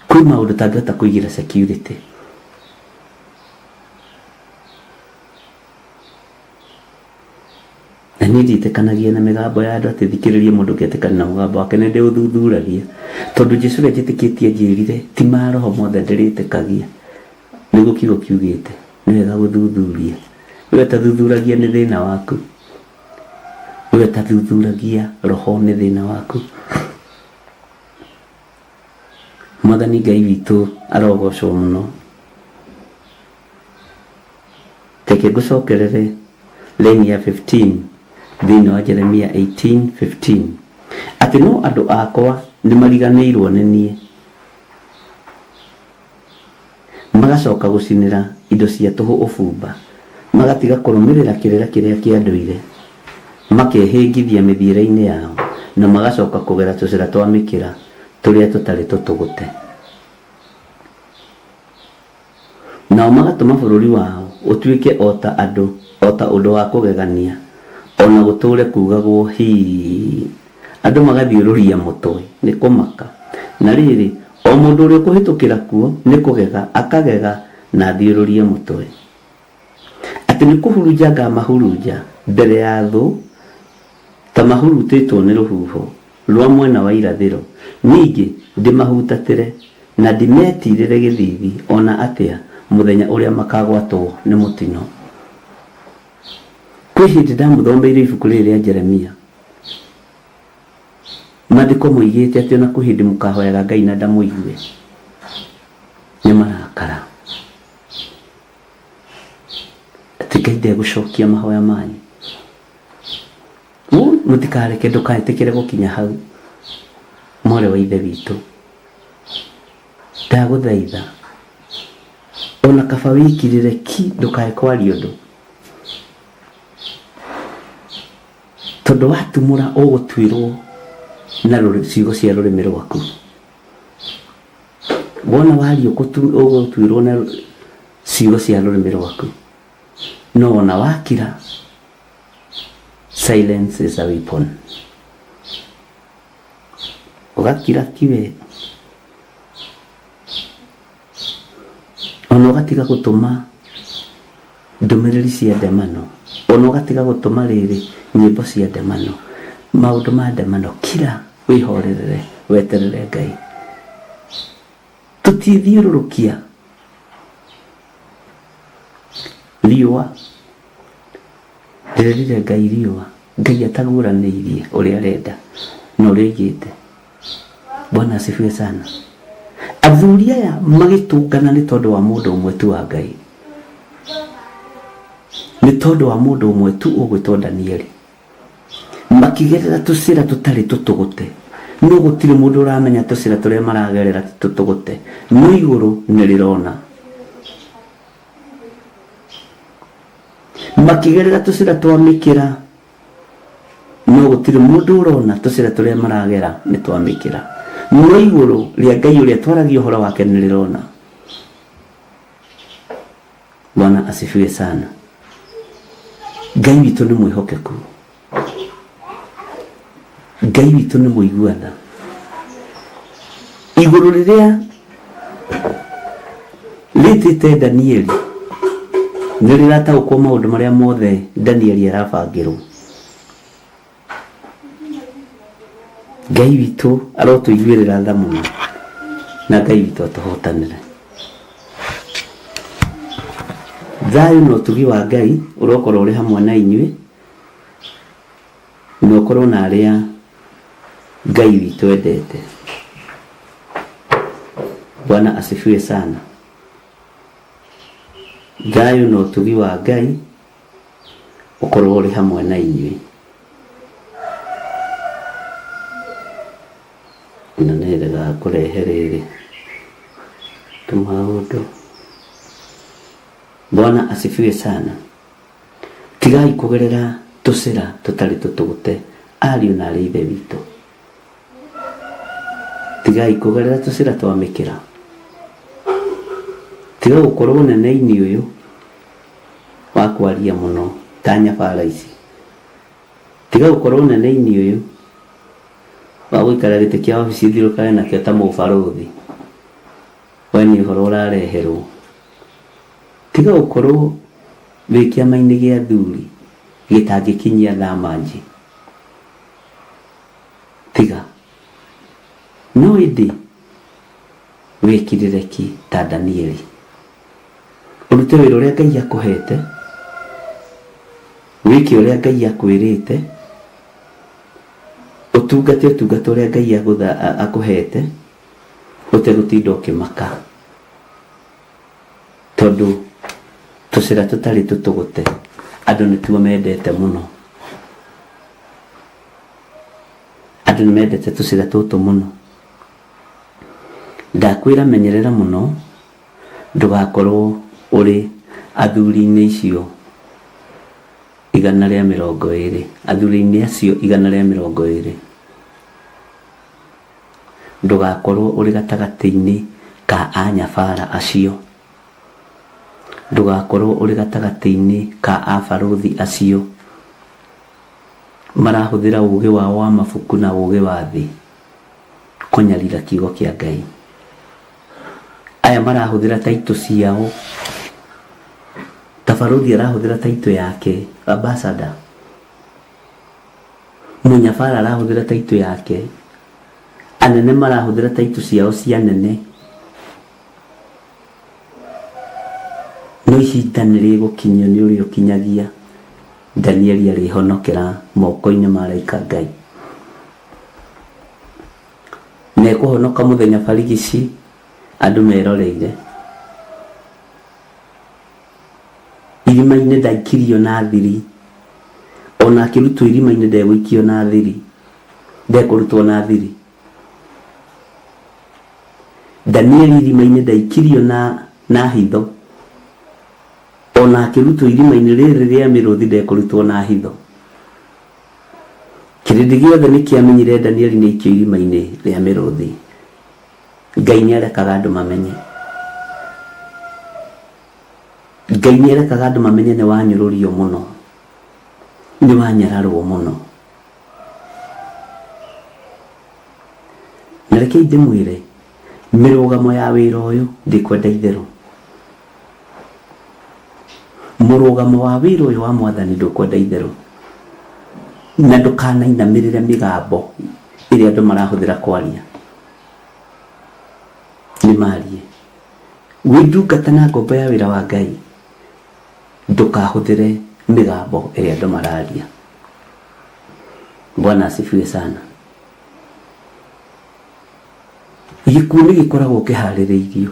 Kwĩ maũndũ tangĩhota kũigĩra security. Na niĩ ndiĩtĩkanagia na mĩgambo ya andũ atĩ thikĩrĩrie mũndũ ũngĩetĩkania na mũgambo wake, nĩ ndĩũthuthuragia, tondũ Jesũ ũrĩa njĩtĩkĩtie njĩrire ti ma roho mothe ndĩrĩtĩkagia, nĩguo kiugo kiugĩte nĩ wega gũthuthuria. Wee tathuthuragia nĩ thĩna waku, wee tathuthuragia roho nĩ thĩna waku. Mwathani Ngai witũ arogocwo mũno. Reke ngũcokerere laini ya 15 thĩinĩ wa Jeremia 18:15, atĩ no andũ akwa nĩ mariganĩirwo nĩ niĩ, magacoka gũcinĩra indo cia tũhũ ũbumba, magatiga kũrũmĩrĩra kĩrĩra kĩrĩa kĩa ndũire, makehĩngithia mĩthiĩre-inĩ yao, na magacoka kũgera tũcĩra twa mĩkĩra tũrĩa tũtarĩ tũtũgũte. Nao magatũma bũrũri wao ũtuĩke ota andũ, ota ũndũ wa kũgegania, ona gũtũre kugagwo hi. Andũ magathiũrũria mũtwe nĩ kũmaka, na rĩrĩ o mũndũ ũrĩa kũhĩtũkĩra kuo nĩ kũgega akagega na thiũrũrie mũtwe, atĩ nĩ kũhurunjanga mahurunja mbere ya thũ ta mahurutĩtwo nĩ rũhuho rwa mwena wa irathĩro, ningĩ ndĩmahutatĩre na ndĩmetirĩre gĩthithi ona atĩa mũthenya ũrĩa makagwatwo nĩ mũtino. Kwĩ hĩndĩ ndamũthomeire ibuku rĩrĩ rĩa Jeremia, maandĩko moigĩte atĩ ona kwĩ hĩndĩ mũkahoyaga Ngai na ndamũigue, nĩ marakara, atĩ Ngai ndegũcokia mahoya manyu. Mũtikareke, ndũkanetĩkĩre gũkinya hau. Mwarĩ wa ithe witũ, ndagũthaitha ona kaba wĩkirĩre ki, ndũkae kwaria ũndũ, tondũ watumũra ũgũtuĩrwo na ciugo cia rũrĩmĩ rwaku. Wona waria ũgũtuĩrwo na ciugo cia rũrĩmĩ rwaku, no ona wakira Silence is a weapon. Ugakira kiwe ono gatiga gutuma ndumiriri cia ndemano, ono gatiga gutuma riri nyimbo cia ndemano, maundu ma ndemano. Kira wihorerere weterere Ngai. Tutithiururukia riua ndirerire Ngai riua. Ngai ataguranĩirie ũrĩa arenda na ũrĩa aigĩte. Bwana asifiwe sana. Athuri aya magĩtũngana nĩ tondũ wa mũndũ ũmwe tu wa Ngai, nĩ tondũ wa mũndũ ũmwe tu ũgwĩtwo Danieli. Makĩgerera tũcĩra tũtarĩ tũtũgũte, no gũtirĩ mũndũ ũramenya tũcĩra tũrĩa maragerera tũtũgũte, no igũrũ nĩ rĩrona. Makĩgerera tũcĩra twa mĩkĩra, no gũtirĩ mũndũ ũrona tũcĩra tũrĩa maragera nĩ twa mĩkĩra, no igũrũ rĩa Ngai ũrĩa twaragia ũhoro wake nĩ rĩrona. Bwana asifiwe sana. Ngai witũ nĩ mwĩhokeku, Ngai witũ nĩ mũiguana. Igũrũ rĩrĩa rĩtĩte Danieli nĩ rĩrataũkwo maũndũ marĩa mothe Danieli arabangĩrwo. Ngai witũ arotũiguĩrĩra tha mũno, na Ngai witũ atũhotanĩre. Thayũ na ũtugi wa Ngai ũrokorwo ũrĩ hamwe na inyuĩ, na ũkorwo na arĩa Ngai witũ endete. Bwana asifiwe sana. Thayũ na ũtugi wa Ngai ũkorwo ũrĩ hamwe na inyuĩ. Na nĩrega kũrehe rĩrĩ tũmaũndũ. Bwana asifiwe sana. Tigai kũgerera tũcĩra tũtarĩ tũtũgũte, ariũ na arĩ ithe witũ. Tigai kũgerera tũcĩra twa mĩkĩra. Tiga gũkorwo ũnene-inĩ ũyũ wa kwaria mũno ta nyabara ici. Tiga gũkorwo ũnene-inĩ ũyũ wa gũikara gĩtĩ kĩa wabici thirũkare nakĩo ta mũbarũthi. We nĩ ũhoro ũrareherwo. Tiga gũkorwo wĩ kĩama-inĩ gĩa athuri gĩtangĩkinyia thamanji. Tiga. No ĩndĩ wĩkirĩre ki ta Danieli. Ũrute wĩra ũrĩa Ngai akũhete, wĩke ũrĩa Ngai akwĩrĩte, ũtungate ũtungata ũrĩa Ngai akũhete, ũtegũtinda ũkĩmaka. Tondũ tũcĩra tũtarĩ tũtũgũte andũ nĩtuo mendete mũno. Andũ nĩ mendete tũcĩra tũtũ mũno. Ndakwĩra menyerera mũno ndũgakorwo ũrĩ athuri-inĩ icio 120, athuri-inĩ acio 120. Ndũgakorwo ũrĩ gatagatĩ-inĩ ka anyabara acio. Ndũgakorwo ũrĩ gatagatĩ-inĩ ka abarũthi acio marahũthĩra ũũgĩ wao wa mabuku na ũũgĩ wa thĩ kũnyarira kiugo kĩa Ngai. Aya marahũthĩra taitũ ciao. Tabarũthi arahũthĩra taitũ yake ambassador. Mũnyabara arahũthĩra taitũ yake. Anene marahũthĩra taitũ ciao cia nene. No ihinda nĩ rĩgũkinyio nĩ ũrĩa ũkinyagia Danieli arĩhonokera moko-inĩ ma araika Ngai. Na ekũhonoka mũthenya barigici andũ meroreire. Irima-inĩ ndaikirio na thiri, ona akĩrutwo irima-inĩ ndegũikio na thiri, ndekũrutwo na thiri. Danieli irima-inĩ ndaikirio na hitho, ona akĩrutwo irima-inĩ rĩrĩ rĩa mĩrũthi ndekũrutwo na hitho. Kĩrĩndĩ gĩothe nĩ kĩamenyire Danieli nĩ aikio irima-inĩ rĩa mĩrũthi. Ngai nĩ arekaga andũ mamenye. Ngai nĩ arekaga andũ mamenye nĩ wanyũrũrio mũno. nĩ wanyararwo mũno. Na reke ndĩmwĩre mĩrũgamo ya wĩra ũyũ ndikwenda itherũ. Mũrũgamo wa wĩra ũyũ wa Mwathani ndũkwenda itherũ, na ndũkanainamĩrĩre mĩgambo ĩrĩa andũ marahũthĩra kwaria. Nĩ marie wĩndungata na ngombo ya wĩra wa Ngai, ndũkahũthĩre mĩgambo ĩrĩa andũ mararia. Bwana asifiwe sana. Gĩkuũ nĩ gĩkoragwo kĩharĩrĩirio.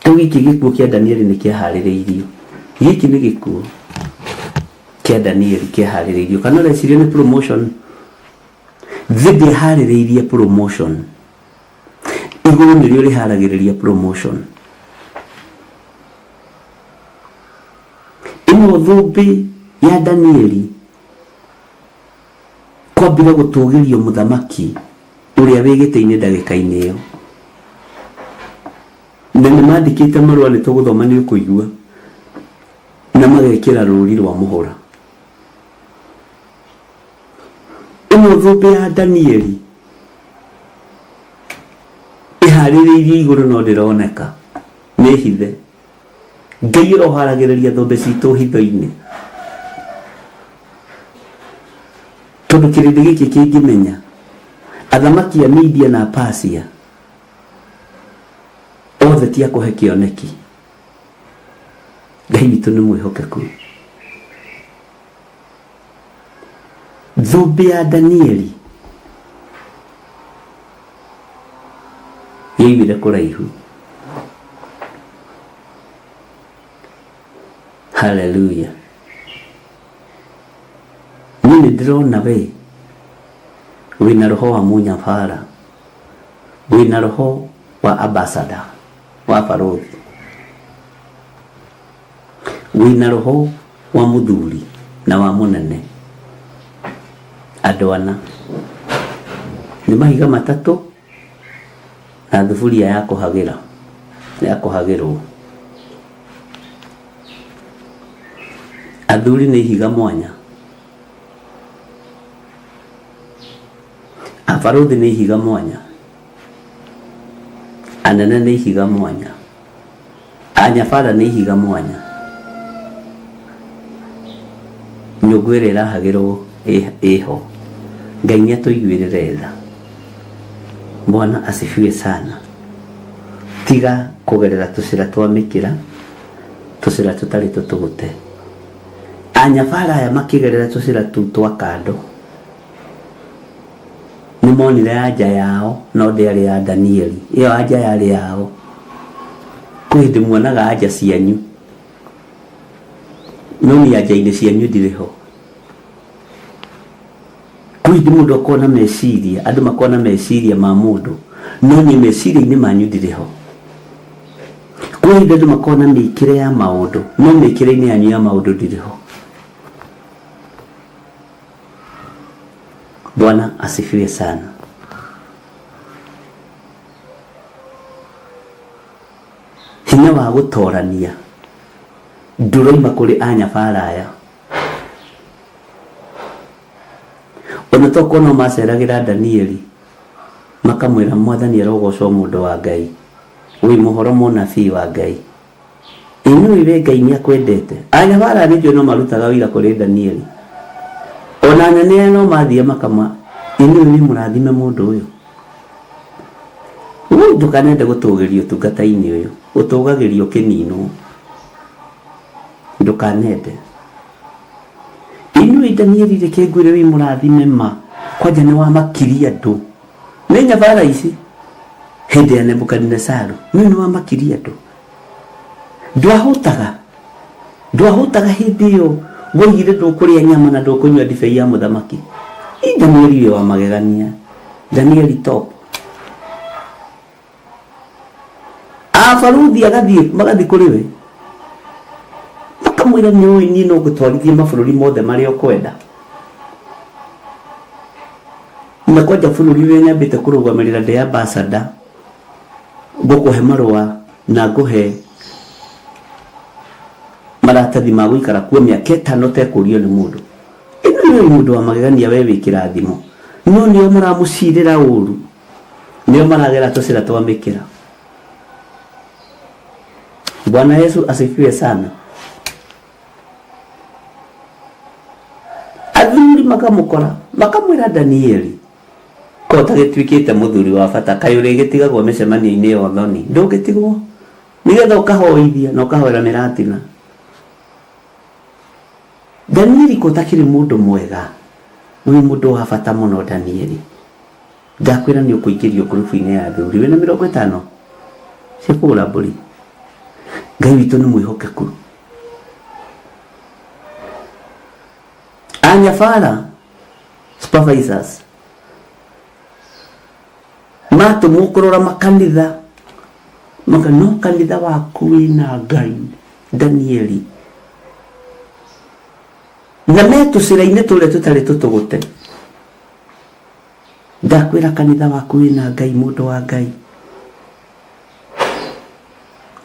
To gĩkĩ gĩkuũ kĩa Danieli nĩ kĩharĩrĩirio. Gĩkĩ nĩ gĩkuũ kĩa Danieli kĩharĩrĩirio. Kana reciria nĩ promotion. Thĩndĩ harĩrĩirie promotion. Igũrũ nĩrĩo rĩharagĩrĩria promotion. Ĩno thũmbĩ ya Danieli kwambire gũtũgĩrio mũthamaki ũrĩa wĩ gĩtĩ-inĩ ndagĩka-inĩ ĩyo. Na nĩ mandĩkĩte marũa nĩ tũgũthoma nĩ ũkũigua, na magekĩra rũri rwa mũhũra. Ĩno thũmbĩ ya Danieli ĩharĩrĩirie igũrũ no ndĩroneka, nĩ hithe. Ngai ũroharagĩrĩria thũmbĩ citũ hitho-inĩ. Tondũ kĩrĩndĩ gĩkĩ kĩngĩmenya athamaki a Media na Persia othe ti akũhe kĩoneki. Ngai witũ nĩ mwĩhokeku. Thũmbĩ ya Danieli yaumire kũraihu. Hallelujah. Niĩ nĩ ndĩrona we wĩna roho wa mũnyabara, wĩna roho wa ambassador wa barũthi, wĩna roho wa mũthuri na wa mũnene. Andũ ana nĩ mahiga matatũ na thuburia ya kũhagĩra, ya kũhagĩrwo. Athuri nĩ ihiga mwanya, abarũthi nĩ ihiga mwanya, anene nĩ ihiga mwanya, anyabara nĩ ihiga mwanya. Nyũngũ ĩrĩa ĩrahagĩrwo ĩho. Ngai nĩ atũiguĩrĩre tha. Bwana asifiwe sana. Tiga kũgerera tũcĩra twa mĩkĩra, tũcĩra tũtarĩ tũtũgũte. Anyabara aya makĩgerera tũcĩra tũu twa kando nĩ monire anja yao no ndĩarĩ ya Danieli. Ĩyo anja yarĩ yao. Kwĩ hĩndĩ muonaga anja cianyu no nĩ anja-inĩ cianyu ndirĩ ho. Kwĩ hĩndĩ mũndũ akona meciria, andũ makona meciria ma mũndũ no nĩ meciria-inĩ manyu ndirĩ ho. Kwĩ hĩndĩ andũ makona mĩkĩre ya maũndũ no mĩkĩre-inĩ yanyu ya maũndũ ndirĩ ho. Bwana asifiwe sana. Hinya wa gũtorania ndũroima kũrĩ anyabara aya. Ona toko no maceragĩra Danieli makamwĩra Mwathani arogocwo mũndũ wa Ngai, wĩ mũhoro mũnabii wa Ngai. Inyuĩ we Ngai nĩ akwendete. Anyabara nĩnjũĩ no marutaga wĩra kũrĩ Danieli. Ona anene no mathiĩ makama, inyuĩ nĩ mũrathime mũndũ ũyũ. Ndũkanende gũtũgĩrio ũtungata-inĩ ũyũ, ũtũgagĩrio kĩninwo. Ndũkanende. Inyuĩ Danieli reke ngwĩre wĩ mũrathime ma, kwanja nĩ wamakiria andũ. Nĩ nyabara ici hĩndĩ ya Nebukadinezaru nĩ wamakiria andũ. Ndwahũtaga hĩndĩ ĩyo woigire ndũkũrĩa nyama na ndũkũnyua ndibei ya mũthamaki. Danieli ũyũ wa magegania. Danieli top. Abarũthi magathiĩ kũrĩ we makamwĩra nĩ ũĩ niĩ no ngũtwarithie mabũrũri mothe marĩa ũkwenda. Na kwanja bũrũri ũrĩa nyambĩte kũrũgamĩrĩra ndĩ ambassador, ngũkũhe marũa na ngũhe maratathi ma gũikara kuo mĩaka 5 ũtekũrio nĩ mũndũ. ni mundu wa magegania wewe kirathimo no nio muramucirira uru nio maragera tucira twamikira. Bwana Yesu asifiwe sana. Athuri makamukora makamwira Danieli ko tagitwikite muthuri wa bata kayuri gitigagwo micemania-ini yo thoni ndungitigwo nigetha ukahoithia na ukahoera miratina. Danieli ko takiri mundu mwega ni mundu wa bata muno. Danieli ndakwira ni ukuingirio grupu-ini ya athuri wina 50 cikura mburi. Ngai witu ni mwihokeku. Anyafara supervisors matu mukurora makanitha makano kanitha waku wina Ngai Danieli na metu cira-ini tule tutari tutugute. Ndakwira kanitha waku wina Ngai mundu wa Ngai.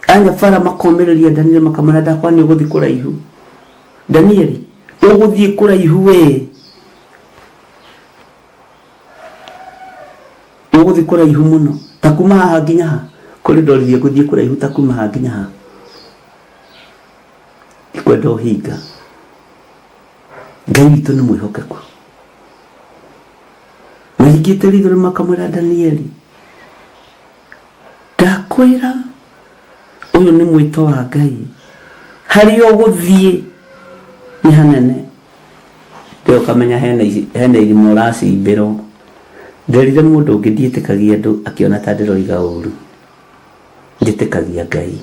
Anyafara makomereria Danieli makamana ndakwa ni uguthi kuraihu. Danieli uguthie kuraihu we uguthi kuraihu muno takuma haha nginya ha kuri ndorithie guthie kuraihu takuma haha nginya ha ikwenda uhinga. Ngai witu ni mwihokeku na hingite ritho makamwira Danieli ndakwira uyu ni mwito wa Ngai hari uguthie ni hanene ndio kamenya hena irimo rasi ibero nderire mundu ngithietekagia andu akiona ta ndiroiga uru ngitekagia Ngai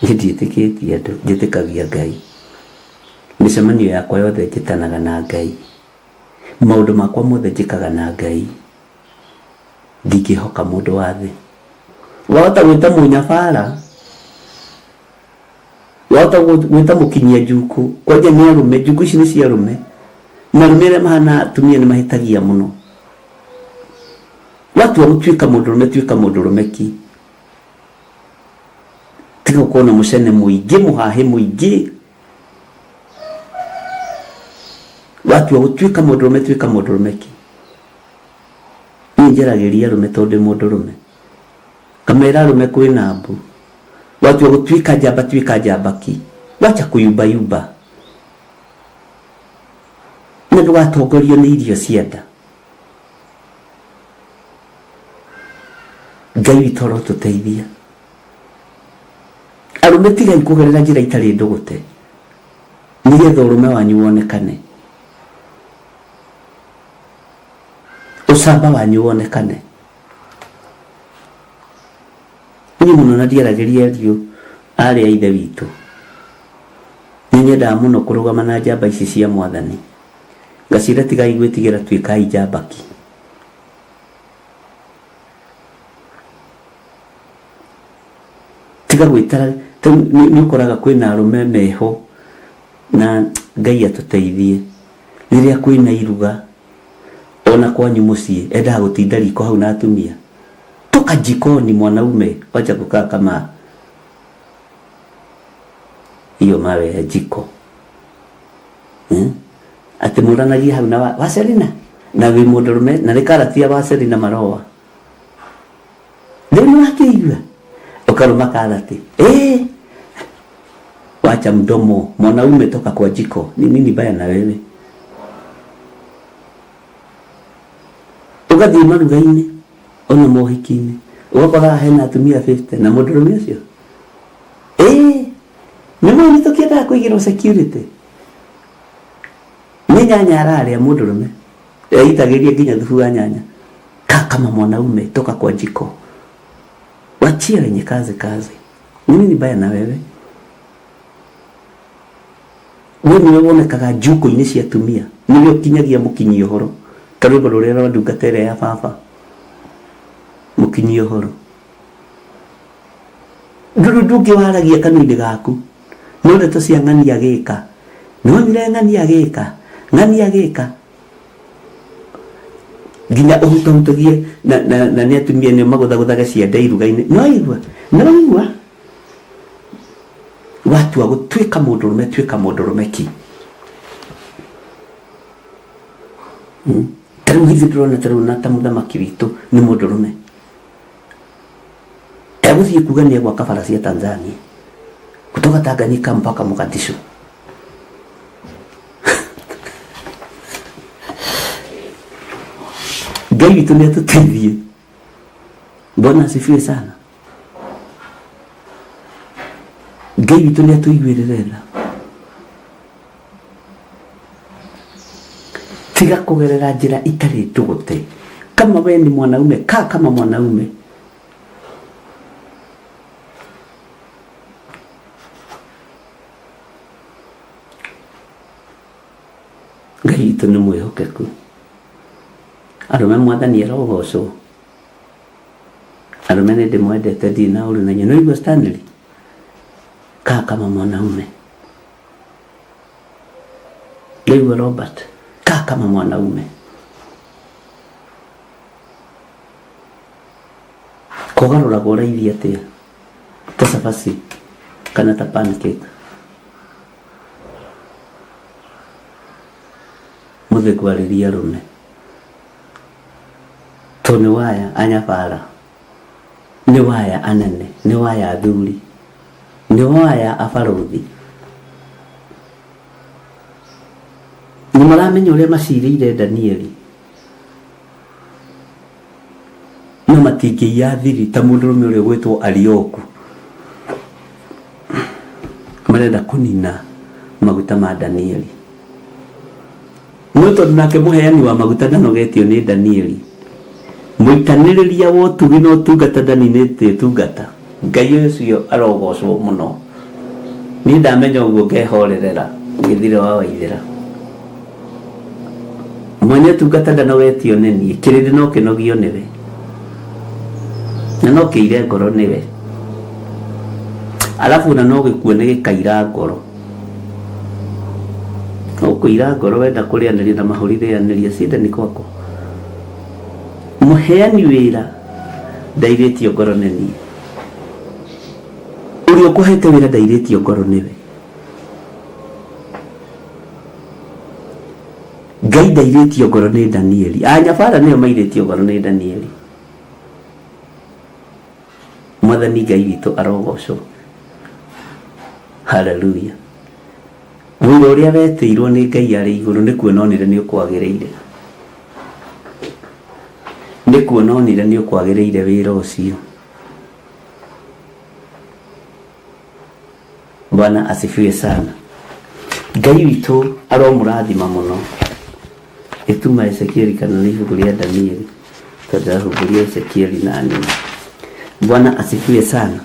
ngithieteketie andu ngitekagia Ngai micemanio yakwa yothe njitanaga na Ngai maundu makwa mothe njikaga na Ngai ndingihoka mundu wa thi wahota gwita munyabara wahota gwita mukinyia njuku kwaja ni arume njuku ici ni cia arume marumire mahana atumia ni mahitagia muno watu wa gutwika mundurume twika mundurume ki tiga kuona mucene muingi muhahe muingi watu wa gutwika mundurume twika mundurume ki njerageria arume tondu mundurume kamera arume kwina mbu watu wa gutwika njamba twika njamba ki wacha kuyumba yumba na ndũgatongorio nĩ irio cia nda. Ngai witũ arotũteithia arume tigai kũgerera njĩra itarĩ ndũgũte nĩgetha ũrũme wanyu wonekane, ũcamba wanyu wonekane. Niĩ mũno na ndiaragĩria Ariũ arĩa a ithe witũ nĩ nyendaga mũno kũrũgama na njamba ici cia Mwathani ngacira tigai gwĩtigĩra twĩkai njambaki. Tiga gwĩtara nĩ ũkoraga kwĩna arũme meho na Ngai atũteithie rĩrĩa kwĩna iruga ona kwanyu mũciĩ endaga gũtinda riko hau na atumia toka jikoni mwanaume wacha kukaa kama hiyo mawe ya jiko ati mũranagia hau na Wacerina na wĩ mũndũrũme na rĩkaratia Wacerina maroa ndio wakĩigua ukaruma karati wacha mdomo mwanaume toka kwa jiko. Ni nini baya na wewe? Ugathie maruga-inĩ ona mohiki-inĩ ugakora hena atumia 50 na mũndũrũme ũcio nĩ mũni tũkĩendaga kũigĩrwo security. Nĩ nyanya ararĩa mũndũrũme eitagĩria nginya thubu wa nyanya kama mwanaume toka kwa jiko. Wachia wenye kazi. Nini baya na wewe? Wewe niwe wonekaga njuko-inĩ cia atumia niwe ũkinyagia mũkinyi ũhoro karũgũ rũrĩa rwa ndungatĩre ya baba mũkinyi ũhoro ndũngĩ waragia kanua-inĩ gaku no ndeto cia ng'ania gĩka no nyire ng'ania gĩka nginya ũhutahutagie na nĩ atumia nĩ magũthagũthaga ciande iruga-inĩ. No igua watu wa gutwika mundurume twika mundurume ki taru hivi drona taru na tamuthamaki witu ni mundurume eguthie kugania gwa kabarasi ya Tanzania kutoka Tanganyika mpaka Mogadishu. Ngai witu ni atuteithie. Bwana asifiwe sana. Ngai witu ni atuiguirira. Tiga kugerera njira itari tugute. Kama wewe ni mwanaume, kaa kama mwanaume. Ngai witu ni mwihokeku. Arume mwathani arogocwo. Arume nĩ ndĩmwendete ndina ũru na nyina igua Stanley. Kaa kama mwanaume. Lewa Robert. Kaa kama mwanaume. Kugarũra gũraithia atia. Ta cabaci kana ta pancake. Muthe kwarĩria arume. Toni waya anyabara. Ni waya anene, ni waya athuri, ni waya abaruthi. Ni maramenya uria macirĩire Danieli. No matingĩia thiri ta mũndũrũme ũrĩa gwĩtwo Arioku. Marenda kũnina maguta ma Danieli. No tondũ nake mũheani wa maguta ndanogetio nĩ Danieli. Muitanĩrĩria wa ũtugi na ũtungata ndaninĩtie tungata. Ngai ũcio arogocwo mũno. Niĩ ndamenya ũguo ngehorerera ngĩthire wa Waithĩra. Mwene tungata ndanogetio nĩ niĩ, kĩrĩndĩ no kĩnogio nĩwe. Na no kĩire ngoro nĩwe. Alafu na no gĩkuo nĩ gĩkaira ngoro. Ũkũira ngoro wenda kũrĩanĩria na mahũri rĩanĩria ciendani kwako. Muheani wĩra ndairĩtio ngoro nĩ niĩ. Ũrĩa ũkũhete wĩra ndairĩtio ngoro nĩwe. Ngai ndairĩtio ngoro nĩ Danieli. Anyabara nĩo mairĩtio ngoro nĩ Danieli. Mwathani Ngai witũ arogocwo. Hallelujah. Wĩra ũrĩa wetĩirwo nĩ Ngai arĩ igũrũ nĩ kuononire nĩ ũkwagĩrĩire. Nĩ kuononire nĩ ũkwagĩrĩire wĩra ũcio. Bwana asifiwe sana. Ngai witũ aromũrathima mũno. Ituma Ezekieli kana ibuku rĩa Danieli. Tondũ hubũria Ezekieli na nini. Bwana asifiwe sana.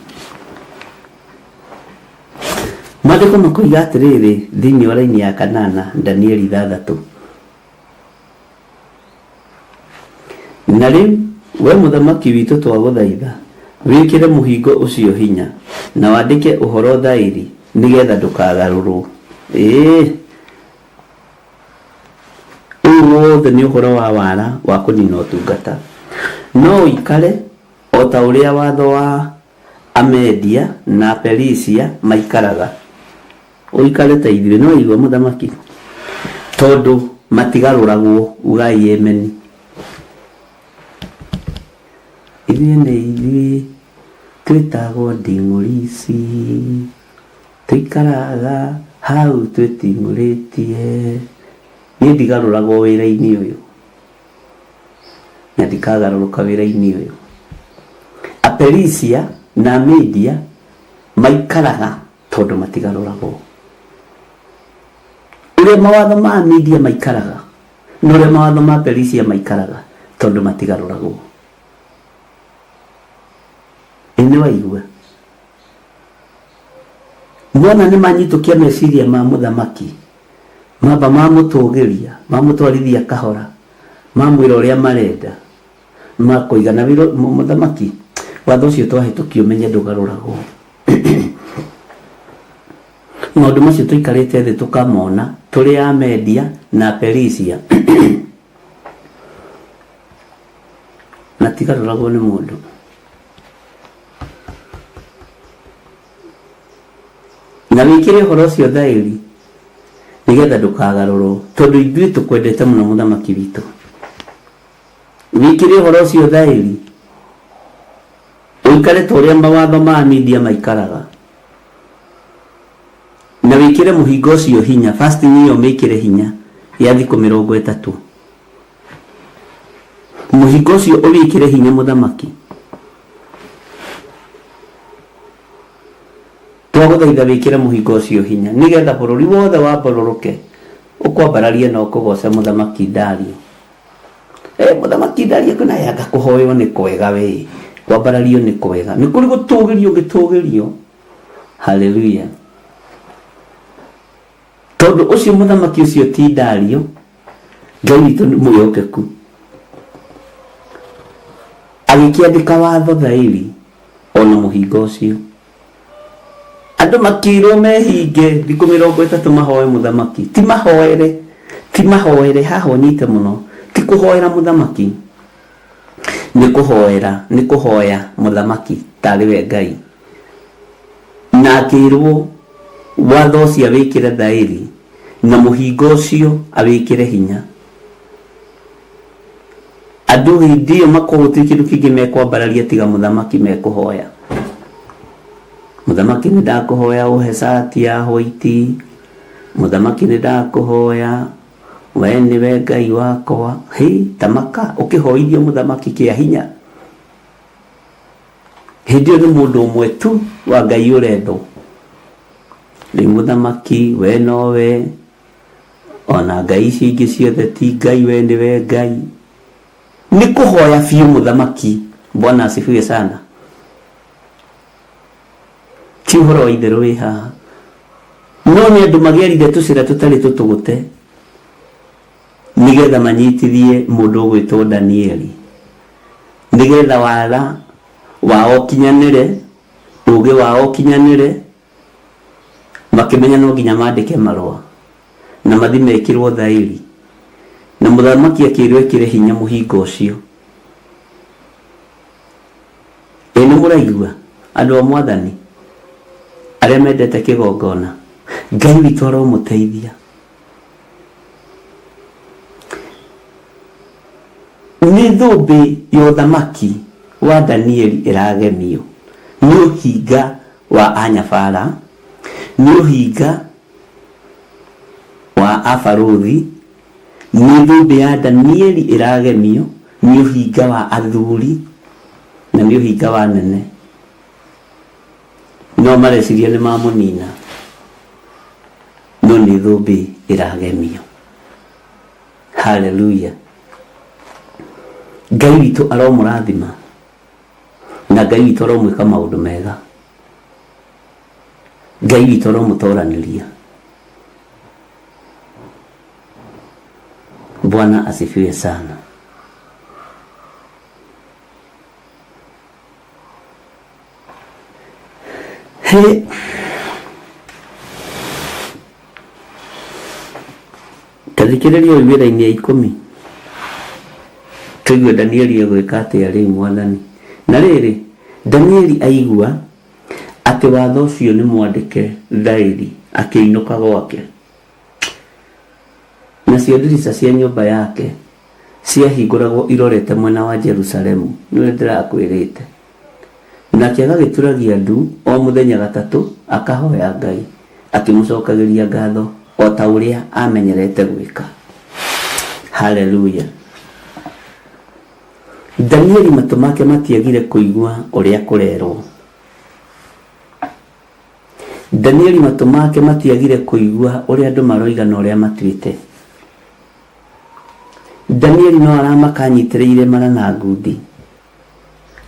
Maandĩko makoiga atĩrĩrĩ thĩinĩ wa raini ya kanana Danieli 6. Na rĩu we mũthamaki witũ twagũthaitha wĩkĩre mũhingo ũcio hinya na wandĩke ũhoro thaĩri nĩgetha ndũkagarũrwo. Ũyũ wothe nĩ ũhoro wa wara wa kũnina ũtungata. No ũikare o ta ũrĩa watho wa Amedia na Perisia maikaraga. Ũikare ta ithuĩ no igua mũthamaki. Tondũ matigarũragwo ugai amen. Ithuĩ nĩ ithuĩ twĩtagwo nding'ũri ici. Tũikaraga hau twĩting'ũrĩtie. Niĩ ndigarũragwo wĩra-inĩ ũyũ. Na ndikagarũrũka wĩra-inĩ ũyũ. Aperisia na Media maikaraga tondũ matigarũragwo. Ũrĩa mawatho ma Media maikaraga na ũrĩa mawatho ma Perisia maikaraga tondũ matigarũragwo. Nĩ waigua. Mwana nĩ manyitũkia meciria ma mũthamaki. Mamba mamũtũgĩria, mamũtwarithia kahora. Mamwĩra ũrĩa marenda. Makũigana mũthamaki. Watho ũcio twahĩtũkio menye ndũgarũragwo. Maũndũ macio tũikarĩte thĩ tũkamona tũrĩ a Media na Perisia. Na tigarũragwo nĩ mũndũ. na wikire horo cio thairi nigetha ndukagarurwo tondu ithuĩ tukwendete muno muthamaki witũ. Wikire horo cio thairi uikare ta ũrĩa mawatho ma media maikaraga, na wikire muhingo ũcio hinya. Fasting iyo mekire hinya ya thikũ 30. Muhingo ũcio ũwikire hinya muthamaki. Twaguthaitha wikire muhingo ũcio hinya nigetha bũrũri wothe wa mbororoke ukwambararia na ukugoca muthamaki Dario. Muthamaki Dario kuna yanga kuhoyo ni kwega we, kwambarario ni kwega, ni kuri gutugirio gitugirio. Haleluya. Tondu ucio muthamaki ucio ti Dario, Ngai witũ nĩ mwĩhokeku. Agĩkĩandĩka watho thairi ona muhingo ũcio. Andu makirwo mehinge thikũ 30 mahoe muthamaki. Ti mahoere haha onyite muno. Ti kuhoera muthamaki, ni kuhoya muthamaki tariwe Ngai. Na akirwo watho ũcio awĩkĩre thairi na muhingo ũcio awĩkĩre hinya. Andu hindi makoguti kindu kingi mekwambararia tiga muthamaki mekuhoya. Muthamaki ni ndakuhoya uhe sati ya hoiti. Muthamaki ni ndakuhoya we niwe Ngai wakwa. Tamaka ukihoithio muthamaki kia hinya. Hindi ni mundu umwe tu wa Ngai urendo. Ni muthamaki we nowe ona Ngai ici ingĩ ciothe ti Ngai, we niwe Ngai. Ni kuhoya fiu muthamaki. Bwana asifiwe sana. Ti ũhoro wa itherũ wĩ haha, no nĩ andũ magerire tũcĩra tũtarĩ tũtũgũte nigetha manyitithie mũndũ ũgwĩtwo Danieli, nigetha wala wao kinyanĩre, ũgĩ wao kinyanĩre, makĩmenya no nginya mandĩke marũa na mathi mekĩrwo thairi, na mũthamaki akĩrwo ekĩre hinya mũhingo ũcio. Nĩ mũraigua andũ a Mwathani arĩa mendete kĩgongona, Ngai witũ aromũteithia. Nĩ thũmbĩ ya ũthamaki wa Danieli ĩragemio, nĩ ũhinga wa anyabara, nĩ ũhinga wa abarũthi, nĩ thũmbĩ ya Danieli ĩragemio, nĩ ũhinga wa athuri na nĩ ũhinga wa nene. No mareciria nĩ mamũnina, no nĩ thũmbĩ ĩragemio. Haleluya. Ngai witũ aromũrathima na Ngai witũ aromwĩka maũndũ mega. Ngai witũ aromũtoranĩria. Bwana asifiwe sana. Kathikĩrĩria wĩra-inĩ ya 10 tũigue Danieli egwĩka atĩa rĩu Mwathani. Na rĩrĩ Danieli aigua atĩ watho ũcio nĩ mwandĩke thairi, akĩinũka gwake. Nacio ndirica cia nyũmba yake ciahingũragwo irorete mwena wa Jerusalemu, nĩ ndĩrakwĩrĩte. Nake agagĩturagia ndu o mũthenya gatatũ akahoya Ngai, akĩmũcokagĩria ngatho o ta ũrĩa amenyerete gwĩka. Haleluya. Danieli matũ make matiagire kũigua ũrĩa kũrerwo. Danieli matũ make matiagire kũigua ũrĩa andũ maroiga na ũrĩa matuĩte. Danieli no aramakanyitĩrĩire mara na ngundi.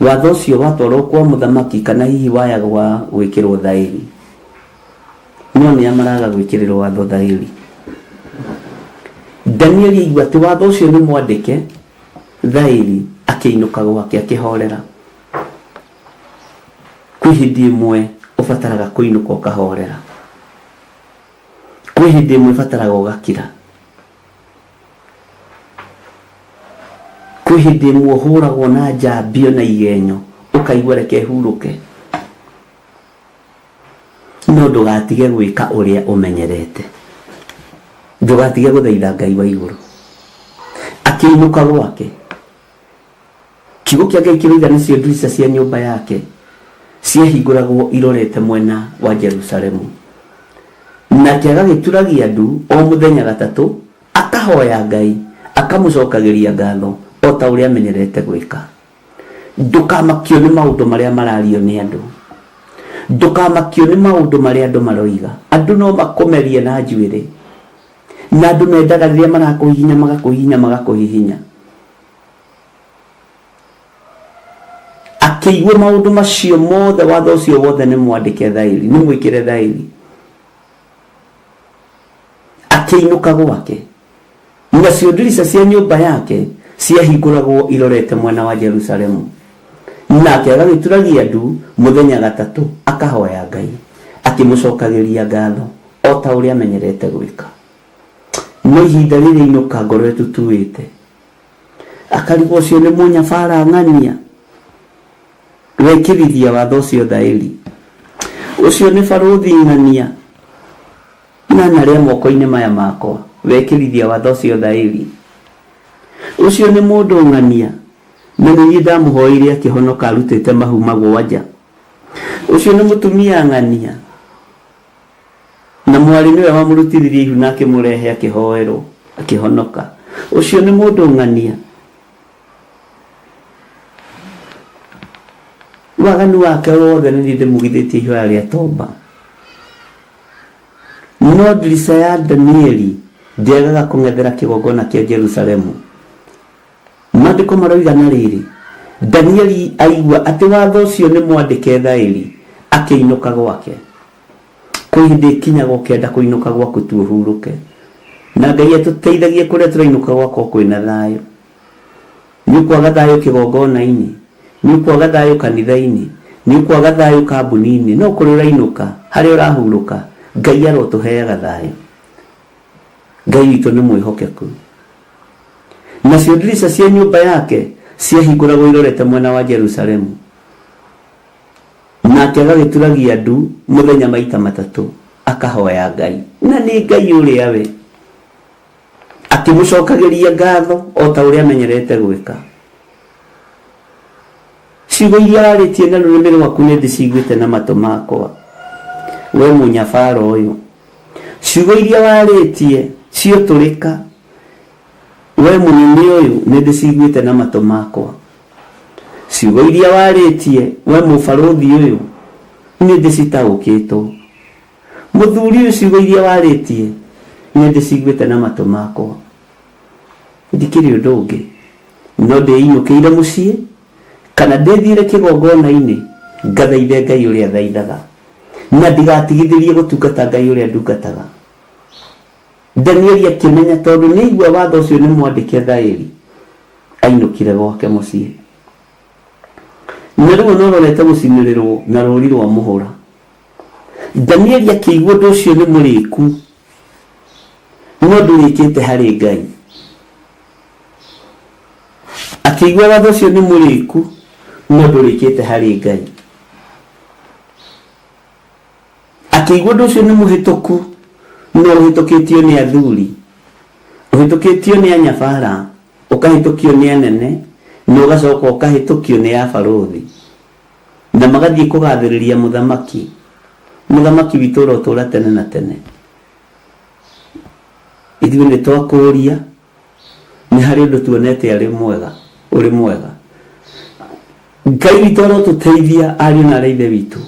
Watho ũcio watwarwo kwa mũthamaki kana hihi wayagwa gwĩkĩrwo thairi, no nĩ amaraga gwĩkĩrĩrwo watho thairi. Danieli aigua atĩ watho ũcio nĩ mwandĩke thairi, akĩinũka gwake akĩhorera. Kwĩ hĩndĩ ĩmwe ũbataraga kũinũka ũkahorera, kwĩ hĩndĩ ĩmwe ũbataraga ũgakira, kwĩ hĩndĩ ĩmwe ũhũragwo na njambio na igenyo ũkaigua reke hurũke. no ndugatige gwika uria umenyerete, ndugatige guthaitha Ngai wa iguru. Akiinuka gwake, kiugo kia Ngai kiroiga nicio ndirica cia nyumba yake ciahinguragwo irorete mwena wa Jerusalemu, nake agagituragia ndu o muthenya gatatu, akahoya Ngai, akamucokagiria ngatho o ta uria amenyerete gwika. Ndukamakio ni maundu maria marario ni andu, ndukamakio ni maundu maria andu maroiga. Andu no makomerie na njuire, na andu mendaga riria marakuhihinya magakuhihinya. Akiigua maundu macio mothe, watho ucio wothe ni mwandike thairi, ni mwikire thairi. Akiinuka gwake, nacio ndirica cia nyumba yake ciahinguragwo irorete mwena wa Jerusalemu, nake agagituragia ndu muthenya gatatu, akahoya Ngai, akimucokagiria ngatho o ta uria amenyerete gwika. No ihinda riri inuka ngoro etutuite, akarigwo cio ni munyabara ng'ania wekirithia watho ucio thairi, ucio ni baruthi ng'ania na naria moko-ini maya makwa wekirithia watho ucio thairi. Ucio ni mundu ng'ania na niĩ ndamuhoire akihonoka arutite mahu magwanja. Ucio ni mutumia ng'ania na mwari niwe wamurutithirie ihu na akimurehe akihoerwo akihonoka. Ucio ni mundu ng'ania waganu wake wothe nĩ ndĩmugithĩtie ihoya rĩa tomba. No ndirica ya Danieli ndĩagaga kũng'ethera kĩgongona kĩa Jerusalemu. Maandĩko maroiga na rĩrĩ, Danieli aigua atĩ watho ũcio nĩ mwandĩke thairi, akĩinũka gwake. Kwĩ hĩndĩ ĩkinyaga ũkenda kũinũka gwaku tu ũhurũke, na Ngai atũteithagie kũrĩa tũrainũka gwakwo kwĩna thayũ. Nĩ ũkwaga thayũ kĩgongona-inĩ, nĩ ũkwaga thayũ kanitha-inĩ, nĩ ũkwaga thayũ kambuni-inĩ, no kũrĩa ũrainũka harĩa ũrahurũka Ngai arotũheaga thayũ. Ngai witũ nĩ mwĩhokeku. Nacio ndirica cia nyumba yake ciahingũragwo irorete mwena wa Jerusalemu, nake agagituragia ndu muthenya maita matatu, akahoya Ngai, na nĩ Ngai ũrĩa we, akimucokagiria ngatho o ta uria amenyerete gwika. Ciugo iria arĩtie na rũrĩmĩ rwaku nĩ ndĩciguĩte na matũ makwa, we munyabara ũyũ. Ciugo iria warĩtie ciotũrĩka, we mũnene ũyũ nĩ ndĩciguĩte na matũ makwa. Ciugo iria warĩtie we mũbarũthi ũyũ nĩ ndĩcitaũkĩtwo. Mũthuri ũyũ ciugo iria warĩtie nĩ ndĩciguĩte na matũ makwa. Ndikĩrĩ ũndũ ũngĩ, no ndĩinũkĩire mũciĩ kana ndĩthiire kĩgongona-inĩ ngathaithe Ngai ũrĩa thaithaga, na ndigatigithĩrie gũtungata Ngai ũrĩa ndungataga. Danieli akĩmenya tondũ nĩ igua watho ũcio nĩ mwandĩke thairi, ainũkire gwake mũciĩ. Na rĩu no rorete gũcinĩrĩrwo na rũri rwa mũhũra. Danieli akĩigua ũndũ ũcio nĩ mũrĩku, no ndũrĩkĩte harĩ Ngai. Akĩigua watho ũcio nĩ mũrĩku, no ndũrĩkĩte harĩ Ngai. Akĩigua ũndũ ũcio nĩ mũhĩtũku, no ũhĩtũkĩtio nĩ athuri, ũhĩtũkĩtio nĩ anyabara, ũkahĩtũkio nĩ anene, na ũgacoka ũkahĩtũkio nĩ abarũthi, na magathiĩ kũgathĩrĩria mũthamaki, mũthamaki witũ ũrĩa ũtũũra tene na tene. Ithuĩ nĩ twakũũria, nĩ harĩ ũndũ tuonete arĩ mwega, ũrĩ mwega. Ngai witũ arotũteithia, ariũ na arĩa ithe witũ.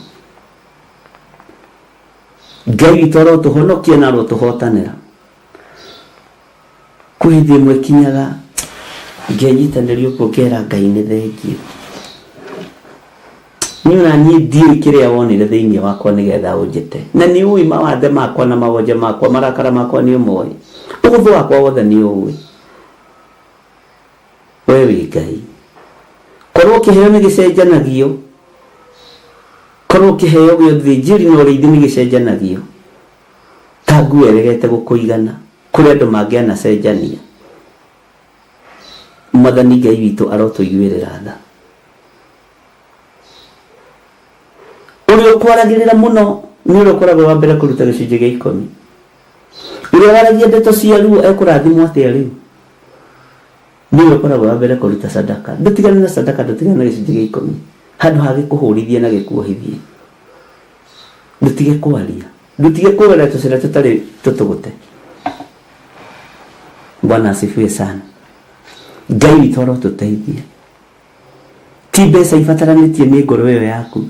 Ngai witũ arotũhonokia na arotũhotanĩra. Kwĩ hĩndĩ ĩmwe kinyaga ngenyitanĩria ũguo ngera Ngai nĩ thengiũ. Niĩ ona niĩ ndiũĩ kĩrĩa wonire thĩinĩ wakwa nĩgetha ũnjĩte, na nĩ ũĩ mawathe makwa na mawonje makwa, marakara makwa nĩ ũmoĩ, ũhũthũ wakwa wothe nĩ ũĩ. We wĩ Ngai, korwo ũkĩheo nĩ gĩcenjanagio, korwo ũkĩheo gĩothe njĩri na ũrĩithi nĩ gĩcenjanagio. Ta nguo ĩregete gũkũigana kũrĩ andũ mangĩanacenjania. Mwathani Ngai witũ arotũiguĩrĩra tha. Ũrĩa ũkwaragĩrĩra mũno ni ukoragwo wa mbere kuruta gicunjĩ gĩa 10 uria waragia ndeto cia ruo ekurathimwo atia riu ni ukoragwo wa mbere kuruta sadaka ndutigane na sadaka ndutigane na gicunjĩ gĩa 10 handu hage kuhurithia na gikuohithie ndutige kwaria ndutige kwera tucira tutari tutugute. Bwana asifiwe sana. Ngai witoro tuteithie. Ti mbeca ibataranitie ni ngoro iyo yaku.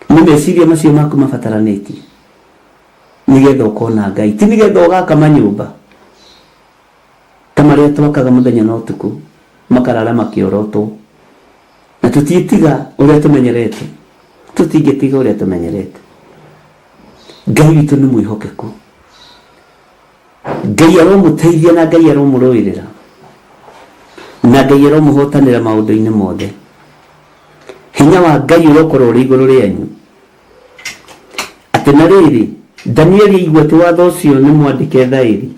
Ni meciria macio maku mabataranitie. Nigetha ukona Ngai. Ti nigetha ugakama nyumba. Kamaria twakaga muthenya na utuku makarara makiorotwo. Na tutiitiga uria tumenyerete. Tutingetiga uria tumenyerete. Ngai witu ni mwihokeku. Ngai aromuteithia na Ngai aromuroirira. Na Ngai aromuhotanira maundu-ini mothe. Hinya wa Ngai urokorwo uri iguru rianyu. Ati na riri Danieli igwete watho ucio ni mwandike thairi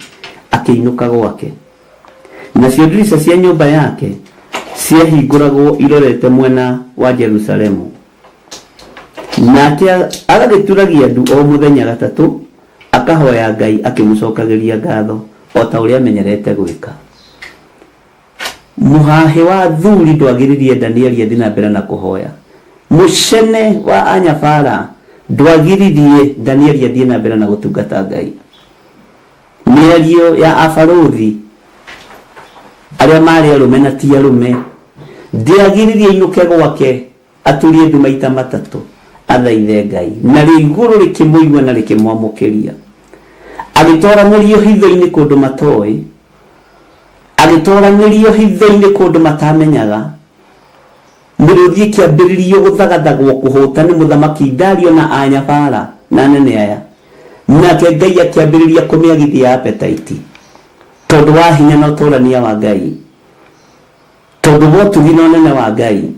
akiinuka gwake. Nacio ndirica cia nyumba yake ciahinguragwo irorete mwena wa Jerusalemu. Nake agagituragia ndu o muthenya gatatu akahoya Ngai akimucokagiria ngatho o ta uria amenyerete gwika. Muhahe wa thuri ndwagiririe Danieli athii na mbere na kuhoya. Mucene wa anyabara ndwagiririe Danieli athii na mbere na gutungata Ngai. Mĩario ya abaruthi aria mari arume na ti arume ndiagiririe inuke gwake aturie ndu maita matatu athaithe Ngai na iguru rikimuigua na rikimwamukiria. Agitoranĩrio hitho-inĩ kũndũ matoi, agitoranĩrio hitho-inĩ kũndũ matamenyaga. Mũrũthi kĩambĩrĩrio gũthagathagwo kũhũta nĩ mũthamaki Dario na anyabara na nene aya. Nake Ngai akĩambĩrĩria kũmĩagithia appetite tondũ wa hinya na ũtũrania wa Ngai, tondũ wa ũtugi na ũnene wa Ngai.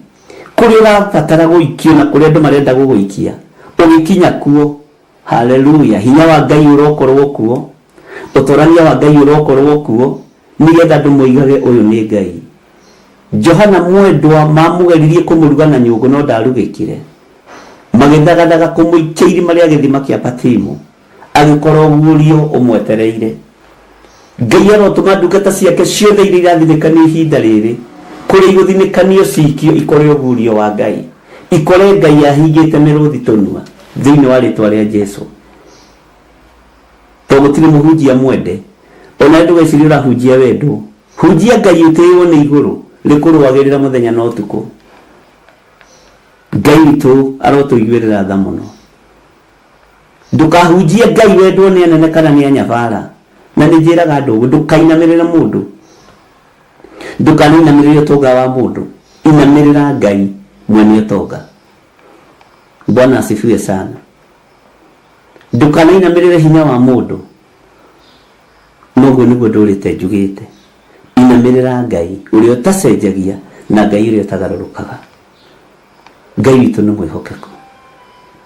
Kũrĩa ũrabatara gũikio na kũrĩa andũ marenda gũgũikia ũgĩkinya kuo. Haleluya. Hinya wa Ngai urokorwo kuo, utorania wa Ngai urokorwo kuo, nigetha andu moigage uyu ni Ngai. Johana mwendwa mamugeririe kumuruga na nyugo no ndarugikire. Magithagathaga kumuikia irima ria githima kia Patimo, agikorwo gurio umwetereire. Ngai arotuma ndungata ciake ciothe iria irathirikania ihinda riri kuri iguthinekanio cikio ikore gurio wa Ngai, ikore Ngai ahingite miruthi tonua thĩinĩ wa rĩtwa rĩa Jesu. To gũtirĩ mũhunjia mwende ona ndũgecirie ũrahunjia wendo. Hunjia Ngai ũtĩĩo nĩ igũrũ rĩkũrũagĩrĩra mũthenya na ũtukũ. Ngai witũ arotũiguĩrĩra tha mũno. Ndũkahunjia Ngai wendwo nĩ anene kana nĩ anyabara. Na nĩnjĩraga andũ ndũkainamĩrĩra mũndũ, ndũkaninamĩrĩra ũtonga wa mũndũ, inamĩrĩra Ngai mwene ũtonga. Bwana asifiwe sana. Ndũkanainamĩrĩre hinya wa mũndũ, noguo nĩguo ndũrĩte njugĩte. Inamĩrĩra Ngai ũrĩa ũtacenjagia na Ngai ũrĩa ũtagarũrũkaga. Ngai witũ nĩ mwĩhokeku.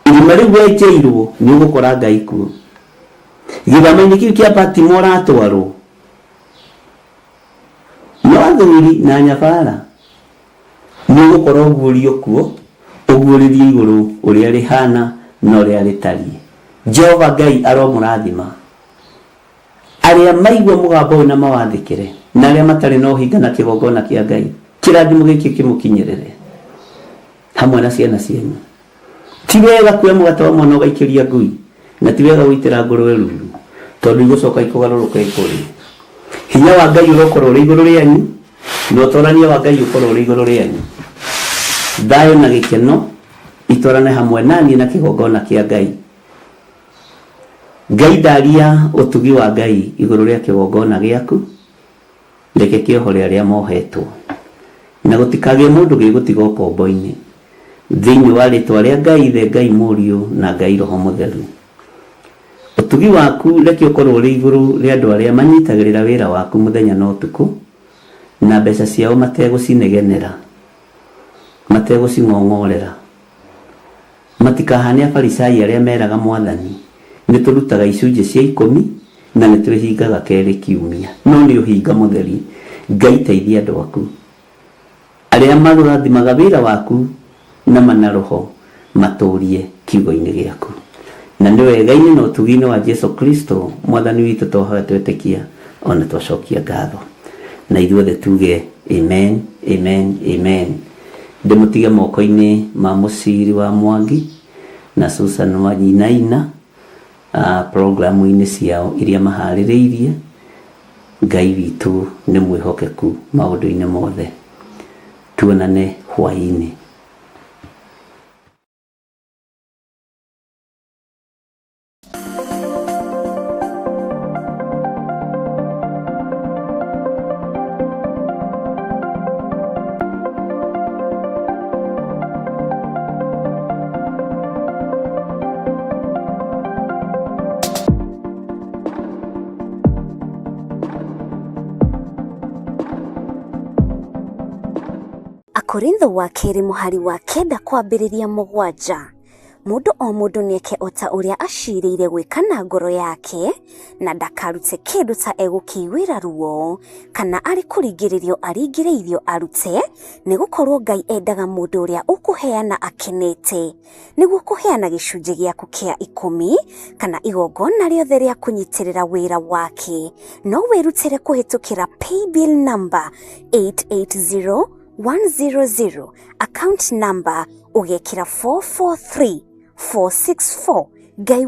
Irima rĩu wenjeirwo nĩ ũgũkora Ngai kuo. Gĩthama-inĩ kĩu kĩa Patimo ũratwarwo no athuri na anyabara nĩ ũgũkorwo ũguũrio kuo, ũguũrĩrio igũrũ ũrĩa rĩhana na ũrĩa rĩtariĩ. Jehova Ngai aromũrathima. Arĩa maigua mũgambo ũyũ na mawathĩkĩre, na arĩa matarĩ na ũhinga na kĩgongona kĩa Ngai, kĩrathimo gĩkĩ kĩmũkinyĩrĩre hamwe na ciana cianyu. Ti wega kuoya mũgate wa mwana ũgaikĩria ngui, na ti wega gũitĩra ngũrwe ruru, tondũ igũcoka ikũgarũrũka ikũrĩe. Hinya wa Ngai ũrokorwo ũrĩ igũrũ rĩanyu, na ũtonania wa Ngai ũkorwo ũrĩ igũrũ rĩanyu. Thayũ na gĩkeno itwarane hamwe naniĩ na kĩgongona kĩa Ngai. Ngai ndaria ũtugi wa Ngai igũrũ rĩa kĩgongona gĩaku, reke kĩohore arĩa mohetwo, na gũtikagĩe mũndũ gĩgũtiga ũkombo-inĩ, thĩinĩ wa rĩtwa rĩa Ngai Ithe, Ngai Mũriũ na Ngai Roho Mũtheru. Ũtugi waku reke ũkorwo ũrĩ igũrũ rĩa andũ arĩa manyitagĩrĩra wĩra waku mũthenya na ũtukũ, na mbeca ciao mategũcinegenera, mategũcing'ong'orera. Matikahane afarisai arĩa meraga Mwathani nĩ tũrutaga icunjĩ cia 10 na nĩ twĩhingaga kerĩ kiumia, no nĩ ũhinga mũtheri. Ngai teithia andũ aku arĩa marũrathimaga wĩra waku na mana roho matũrie kiugo-inĩ gĩaku. na nĩ wega-inĩ na ũtugi-inĩ wa Jesu Kristo mwathani witũ twahoya twetĩkia ona twacokia ngatho, na ithuothe tuge amen, amen, amen. Ndĩmũtige moko-inĩ ma mũciri wa Mwangi na Susan Wanyinaina programu-inĩ ciao iria maharĩrĩirie. Ngai witũ nĩ mwĩhokeku maũndũ-inĩ mothe. Tuonane hwaĩ-inĩ. Korintho wa keri muhari wa kenda kwambĩrĩria 7. Mũndũ o mũndũ nĩeke ota ũrĩa acirĩire gwĩka na ngoro yake, na ndakarute kĩndũ ta egũkĩiguĩra ruo kana arĩ kũringĩrĩrio aringĩrĩirio arute, nĩgũkorwo Ngai endaga mũndũ ũrĩa ũkũheana akenete, nĩguo kũheana gĩcunjĩ gĩaku kĩa 10 kana igongona rĩothe rĩa kũnyitĩrĩra wĩra wake. No wĩrutĩre kũhĩtũkĩra paybill number 880100, account number ugekira 443464. Ngai